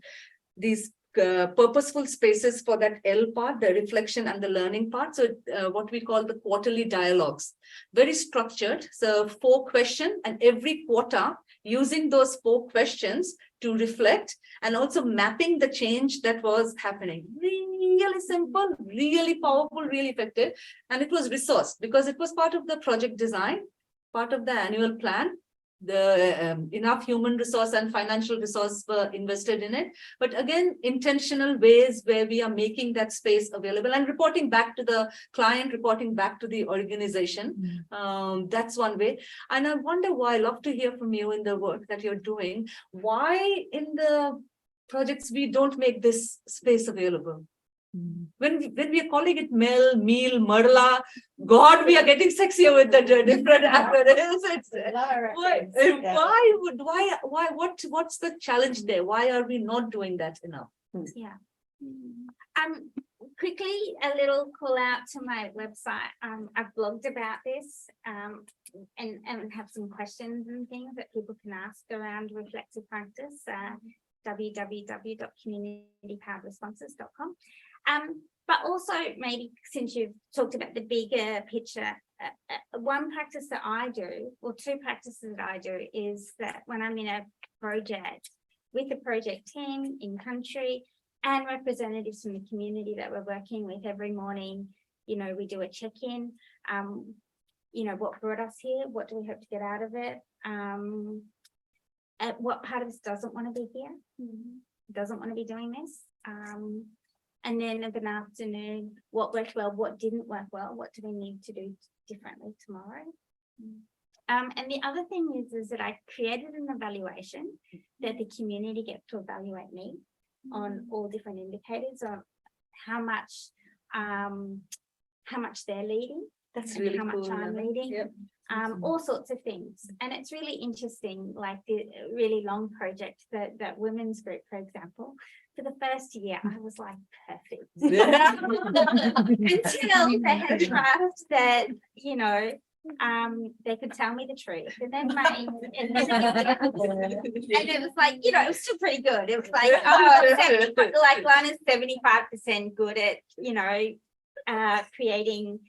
these purposeful spaces for that L part, the reflection and the learning part. So what we call the quarterly dialogues, very structured. So 4 questions, and every quarter using those 4 questions to reflect and also mapping the change that was happening. Really simple, really powerful, really effective. And it was resourced because it was part of the project design, part of the annual plan. The enough human resource and financial resource were invested in it, but again, intentional ways where we are making that space available and reporting back to the client, reporting back to the organization. That's one way. And I wonder why, I love to hear from you in the work that you're doing, why in the projects we don't make this space available. When we are calling it meal, murla, God, we are getting sexier with the different apparatus. What's the challenge there? Why are we not doing that enough? Yeah. Quickly, a little call out to my website. I've blogged about this and have some questions and things that people can ask around reflective practice. www.communitypoweredresponses.com. But also maybe since you've talked about the bigger picture, one practice that I do, or two practices that I do, is that when I'm in a project with a project team in country and representatives from the community that we're working with every morning, you know, we do a check-in, you know, what brought us here, what do we hope to get out of it, what part of us doesn't want to be here, doesn't want to be doing this, and then of an afternoon, what worked well, what didn't work well, what do we need to do differently tomorrow. And the other thing is that I created an evaluation that the community gets to evaluate me on all different indicators of how much they're leading. That's and really how much cool. I'm leading. Yep. All sorts of things. And it's really interesting, like the really long project that women's group, for example, for the first year, I was like, perfect. Until they had trust that, you know, they could tell me the truth. And then and it was like, you know, it was still pretty good. It was like, like Lana's 75% good at, you know, creating,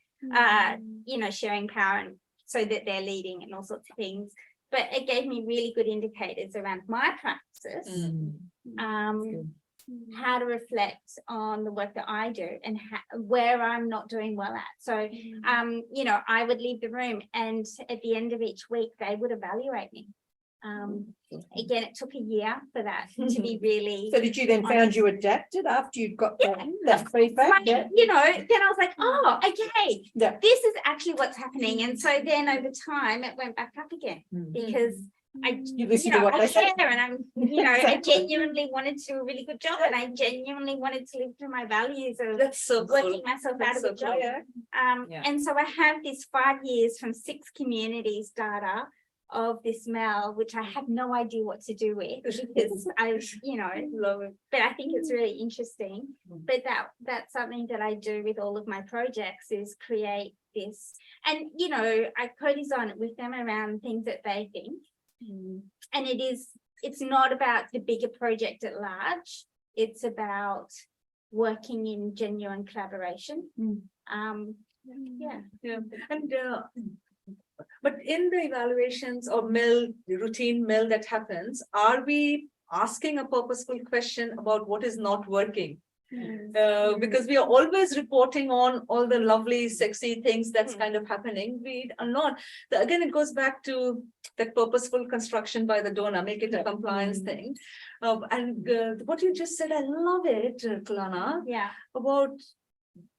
you know, sharing power and so that they're leading and all sorts of things. But it gave me really good indicators around my practices, how to reflect on the work that I do and where I'm not doing well at. So, you know, I would leave the room and at the end of each week, they would evaluate me. Again, it took a year for that to be really. So did you then found you adapted after you'd got that feedback? Right, you know, then I was like, oh, okay, Yeah. this is actually what's happening. And so then over time it went back up again because You listen to what I they say. care and I'm, you know, I Exactly. genuinely wanted to do a really good job and I genuinely wanted to live through my values of That's so cool. working myself out of That's a so job. cool. Yeah. And so I have this 5 years from 6 communities data of this Mel, which I have no idea what to do with because I, you know, Love it. but I think it's really interesting. But that's something that I do with all of my projects is create this, and you know, I co-design it with them around things that they think. And it's not about the bigger project at large. It's about working in genuine collaboration. Yeah. And but in the evaluations or routine mill that happens, are we asking a purposeful question about what is not working? Because we are always reporting on all the lovely, sexy things that's kind of happening. We are not. Again, it goes back to that purposeful construction by the donor, make it a compliance thing. And what you just said, I love it, Kalana, Yeah. about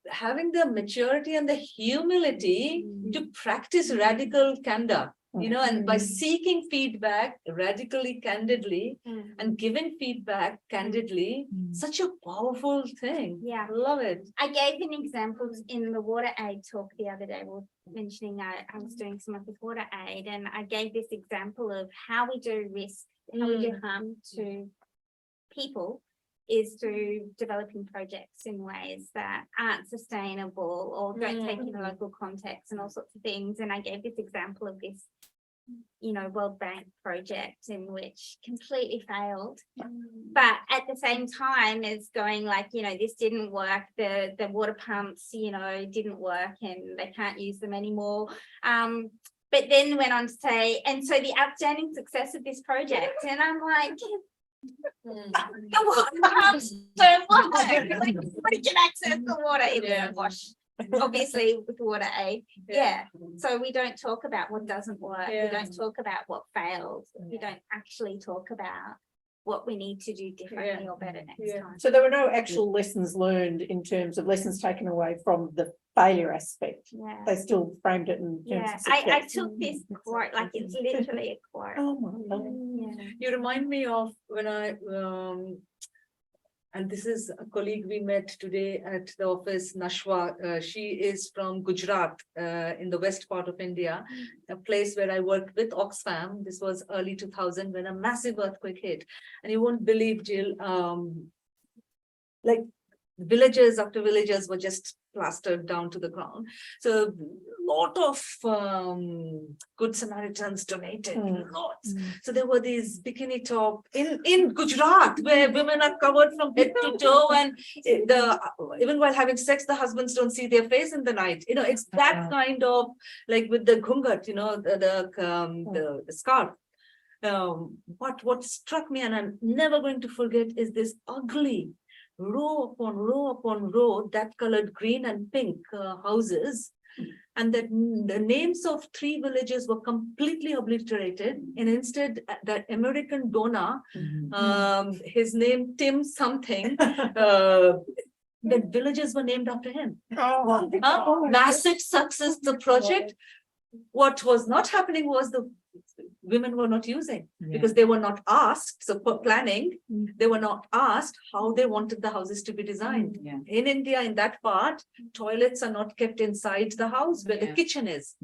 having the maturity and the humility to practice radical candor, you know, and by seeking feedback radically, candidly, and giving feedback candidly, such a powerful thing. Yeah. Love it. I gave an example in the WiAD talk the other day. We were mentioning I was doing some of this WiAD, and I gave this example of how we do risk, how we do harm to people is through developing projects in ways that aren't sustainable or don't take in a local context and all sorts of things. And I gave this example of this, you know, World Bank project in which completely failed. But at the same time as going like, you know, this didn't work, the water pumps, you know, didn't work and they can't use them anymore. But then went on to say, and so the outstanding success of this project, and I'm like, water pumps don't work. Like, nobody can access the water. It won't wash. Obviously with WiAD. Yeah. So we don't talk about what doesn't work. We don't talk about what fails. We don't actually talk about what we need to do differently or better next time. So there were no actual lessons learned in terms of lessons taken away from the failure aspect. Yeah. They still framed it in terms of I success. took this quote, like it's literally a quote. Oh my God. Yeah. You remind me of when I, and this is a colleague we met today at the office, Nashwa. She is from Gujarat in the west part of India, a place where I worked with Oxfam. This was early 2000 when a massive earthquake hit. And you won't believe, Jill, like villages after villages were just plastered down to the ground. So a lot of Good Samaritans donated Mm. lots. So there were these bikini top in Gujarat where women are covered from head to toe, and even while having sex, the husbands don't see their face in the night. You know, it's that kind of like with the ghungat, you know, the scarf. What struck me, and I'm never going to forget, is this ugly row upon row upon row, that colored green and pink houses, and that the names of 3 villages were completely obliterated, and instead that American donor, his name Tim something, the villages were named after him. Massive success, the project. What was not happening was the women were not using, because they were not asked. So for planning, they were not asked how they wanted the houses to be designed. In India, in that part, toilets are not kept inside the house where the kitchen is.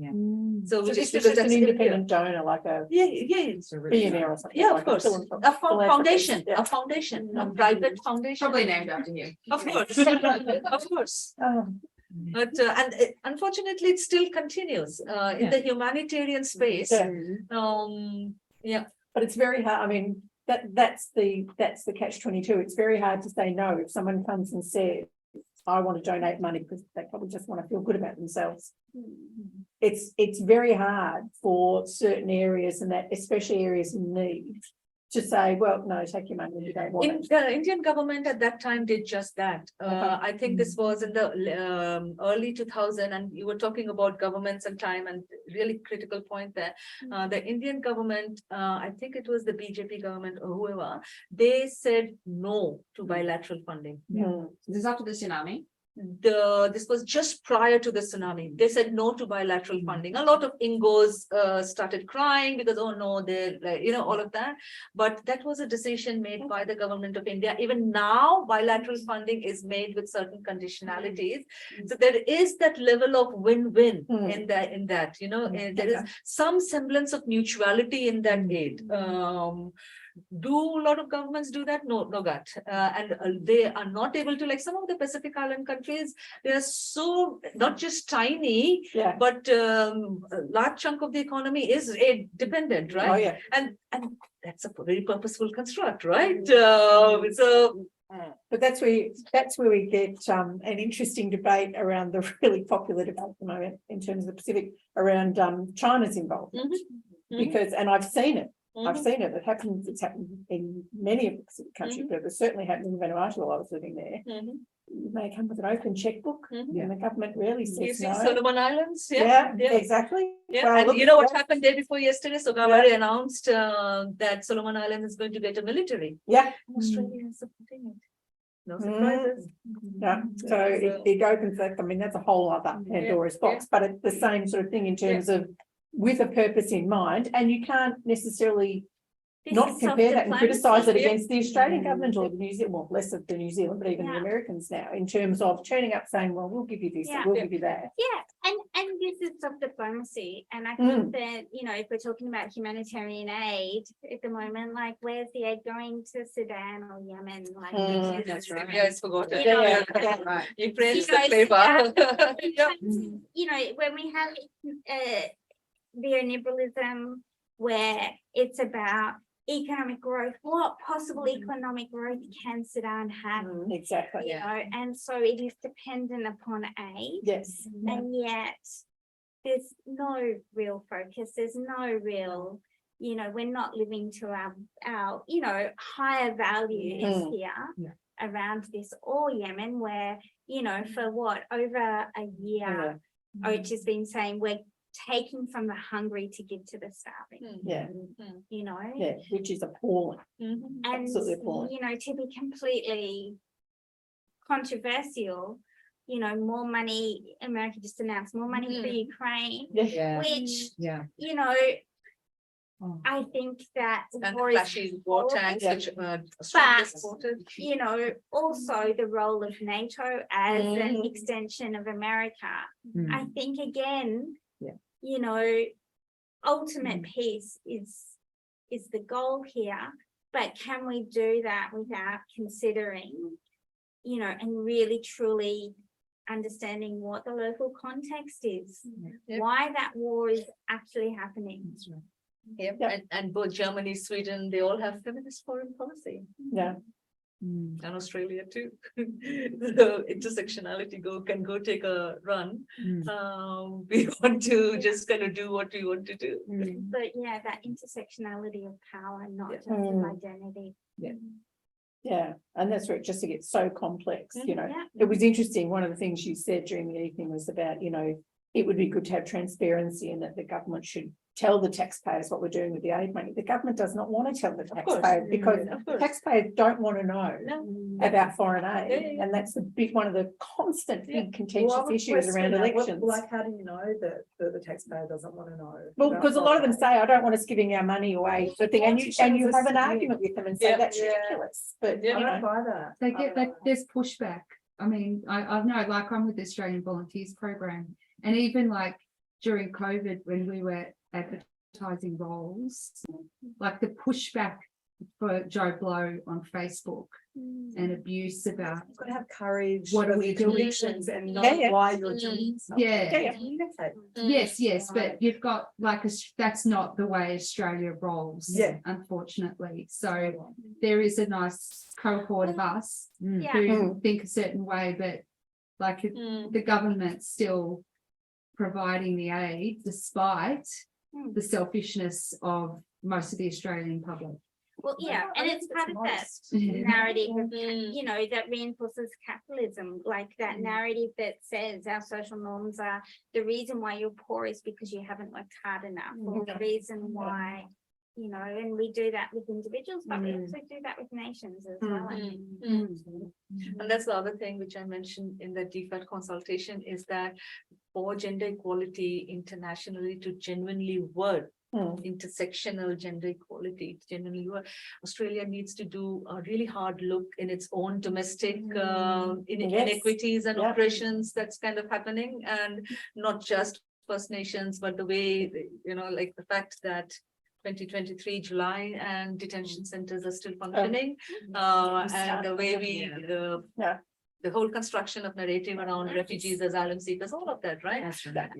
So So which this is was because just an that's India. independent donor, like a Yeah. billionaire or something. Yeah, of like course. philanthropist. A foundation, Yeah. a foundation, a private foundation. Probably named after you. Of course, of course. Oh, But unfortunately, it still continues in the humanitarian space. Yeah. But it's very hard. I mean, that's the catch-22. It's very hard to say no if someone comes and says, I want to donate money, because they probably just want to feel good about themselves. It's very hard for certain areas, and that especially areas in need, to say, well, no, take your money, you don't want it. The Indian government at that time did just that. I think this was in the early 2000, and you were talking about governments and time, and really critical point there. The Indian government, I think it was the BJP government or whoever, they said no to bilateral funding. This is after the tsunami. This was just prior to the tsunami. They said no to bilateral funding. A lot of Ingos started crying because, oh no, they're like, you know, all of that. But that was a decision made by the government of India. Even now, bilateral funding is made with certain conditionalities. So there is that level of win-win in that, you know, and there is some semblance of mutuality in that aid. Do a lot of governments do that? No, not. And they are not able to, like some of the Pacific Island countries, they are so not just tiny, but a large chunk of the economy is aid dependent, right? Oh, yeah. And that's a very purposeful construct, right? But that's where we get an interesting debate around the really popular debate at the moment in terms of the Pacific around China's involvement. Because, and I've seen it. I've seen it. It happens. It's happened in many of the Pacific countries, but it was certainly happening in Vanuatu while I was living there. You may come with an open checkbook, and the government rarely says no. Solomon Islands, exactly. Yeah, Well, and look, you know what happened day before yesterday? So Gawari announced that Solomon Island is going to get a military. Australia is supporting it. No surprises. So it opens that. I mean, that's a whole other Pandora's box, but it's the same sort of thing in terms of with a purpose in mind, and you can't necessarily not compare that and criticise it against the Australian government or the New Zealand, well, less of the New Zealand, but even the Americans now, in terms of turning up saying, well, we'll give you this, we'll give you that. And this is soft diplomacy. And I think that, you know, if we're talking about humanitarian aid at the moment, like where's the aid going to Sudan or Yemen? Like That's right. Yeah, it's forgotten. Right. You praise You know, the flavor. you know, when we have neoliberalism where it's about economic growth, what possible economic growth can Sudan have? Exactly. You know, and so it is dependent upon aid. Yes. And yet there's no real focus, there's no real, you know, we're not living to our you know, higher values here around this, or Yemen, where, you know, for what, over a year, OCH has been saying we're taking from the hungry to give to the starving. You know, which is appalling. and Absolutely appalling. you know, to be completely controversial, you know, more money, America just announced more money for Ukraine, which you know, I think that Flashy war tanks, which Australia supported. You know, also the role of NATO as an extension of America. I think again, you know, ultimate peace is the goal here, but can we do that without considering, you know, and really truly understanding what the local context is, Yep. why that war is actually happening. Yep. Yeah. And both Germany, Sweden, they all have feminist foreign policy. Yeah, And Australia too. So intersectionality can go take a run. We want to just kind of do what we want to do. But yeah, that intersectionality of power, not Yeah. just of identity. yeah, and that's where it just gets so complex, you know. Yeah. It was interesting, one of the things you said during the evening was about, you know, it would be good to have transparency and that the government should tell the taxpayers what we're doing with the aid money. The government does not want to tell the course. taxpayers because Of course. taxpayers don't want to know No. about foreign aid. Yeah. And that's the big, one of the constant Yeah. big contentious issues around elections. Like, how do you know that the taxpayer doesn't want to know? Well, about because a lot of them foreign say, I don't want us giving our money away, sort of thing, and you have an argument with them and say, Yeah. that's Yeah. ridiculous, but, Yeah. aid? you I don't know. buy that. They get that, there's pushback. I mean, I know, like I'm with the Australian Volunteers Program, and even like during COVID, when we were advertising roles, like the pushback for Joe Blow on Facebook and abuse about, You've got to have courage. What are for we the doing? convictions and know Yeah, yeah. why you're doing something. Yeah. Yeah. Communicate. yes, but you've got like, that's not the way Australia rolls, Yeah. unfortunately. So there is a nice cohort of us Yeah. who think a certain way, but like the government's still providing the aid despite Mm. the selfishness of most of the Australian public. Well, yeah, and it's part of that modest. narrative, of, Mm. you know, that reinforces capitalism, like that narrative that says our social norms are the reason why you're poor is because you haven't worked hard enough, or the reason why, you know, and we do that with individuals, but we also do that with nations as well. And that's the other thing which I mentioned in the DFAT consultation is that for gender equality internationally to genuinely work, intersectional gender equality to genuinely work, Australia needs to do a really hard look in its own domestic inequities and Yeah. oppressions that's kind of happening, and not just First Nations, but the way, you know, like the fact that 2023 July and detention centers are still functioning, and the way we, Yeah. the whole construction of narrative around refugees, asylum seekers, all of that, right?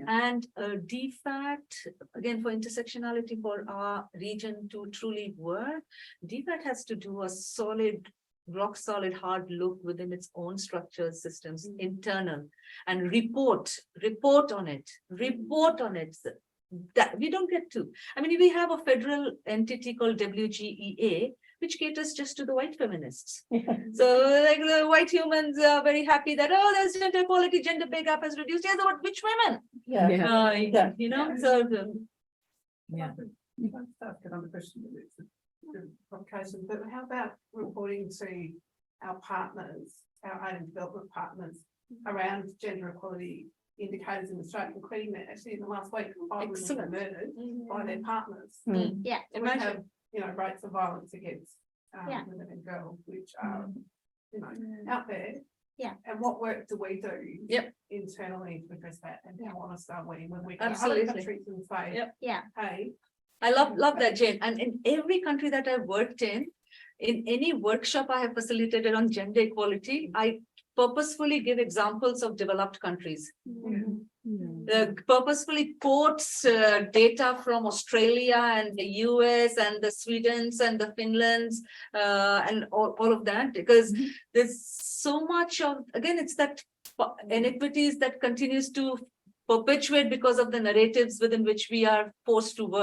And DFAT, again, for intersectionality for our region to truly work, DFAT has to do a solid, rock solid, hard look within its own structures, systems, internal, and report on it. That we don't get to. I mean, we have a federal entity called WGEA, which caters just to the white feminists. So like the white humans are very happy that, oh, there's gender equality, gender pay gap has reduced. Yeah, but which women? Yeah. You know, so That's another question. It's a provocation, but how about reporting to our partners, our aid and development partners around gender equality indicators in Australia, including that actually in the last week, 5 women were Excellent. murdered by their partners. Yeah. And we have, you know, rates of violence against Yeah. women and girls, which are, you know, out there. Yeah. And what work do we do? Yep. Internally to address that, and how honest are we when we go to other Absolutely. countries and say, Yep. Yeah. hey, I love that, Jane. And in every country that I've worked in any workshop I have facilitated on gender equality, I purposefully give examples of developed countries. Purposefully quotes data from Australia and the US and the Swedens and the Finlands and all of that, because there's so much of, again, it's that inequities that continues to perpetuate because of the narratives within which we are forced to work.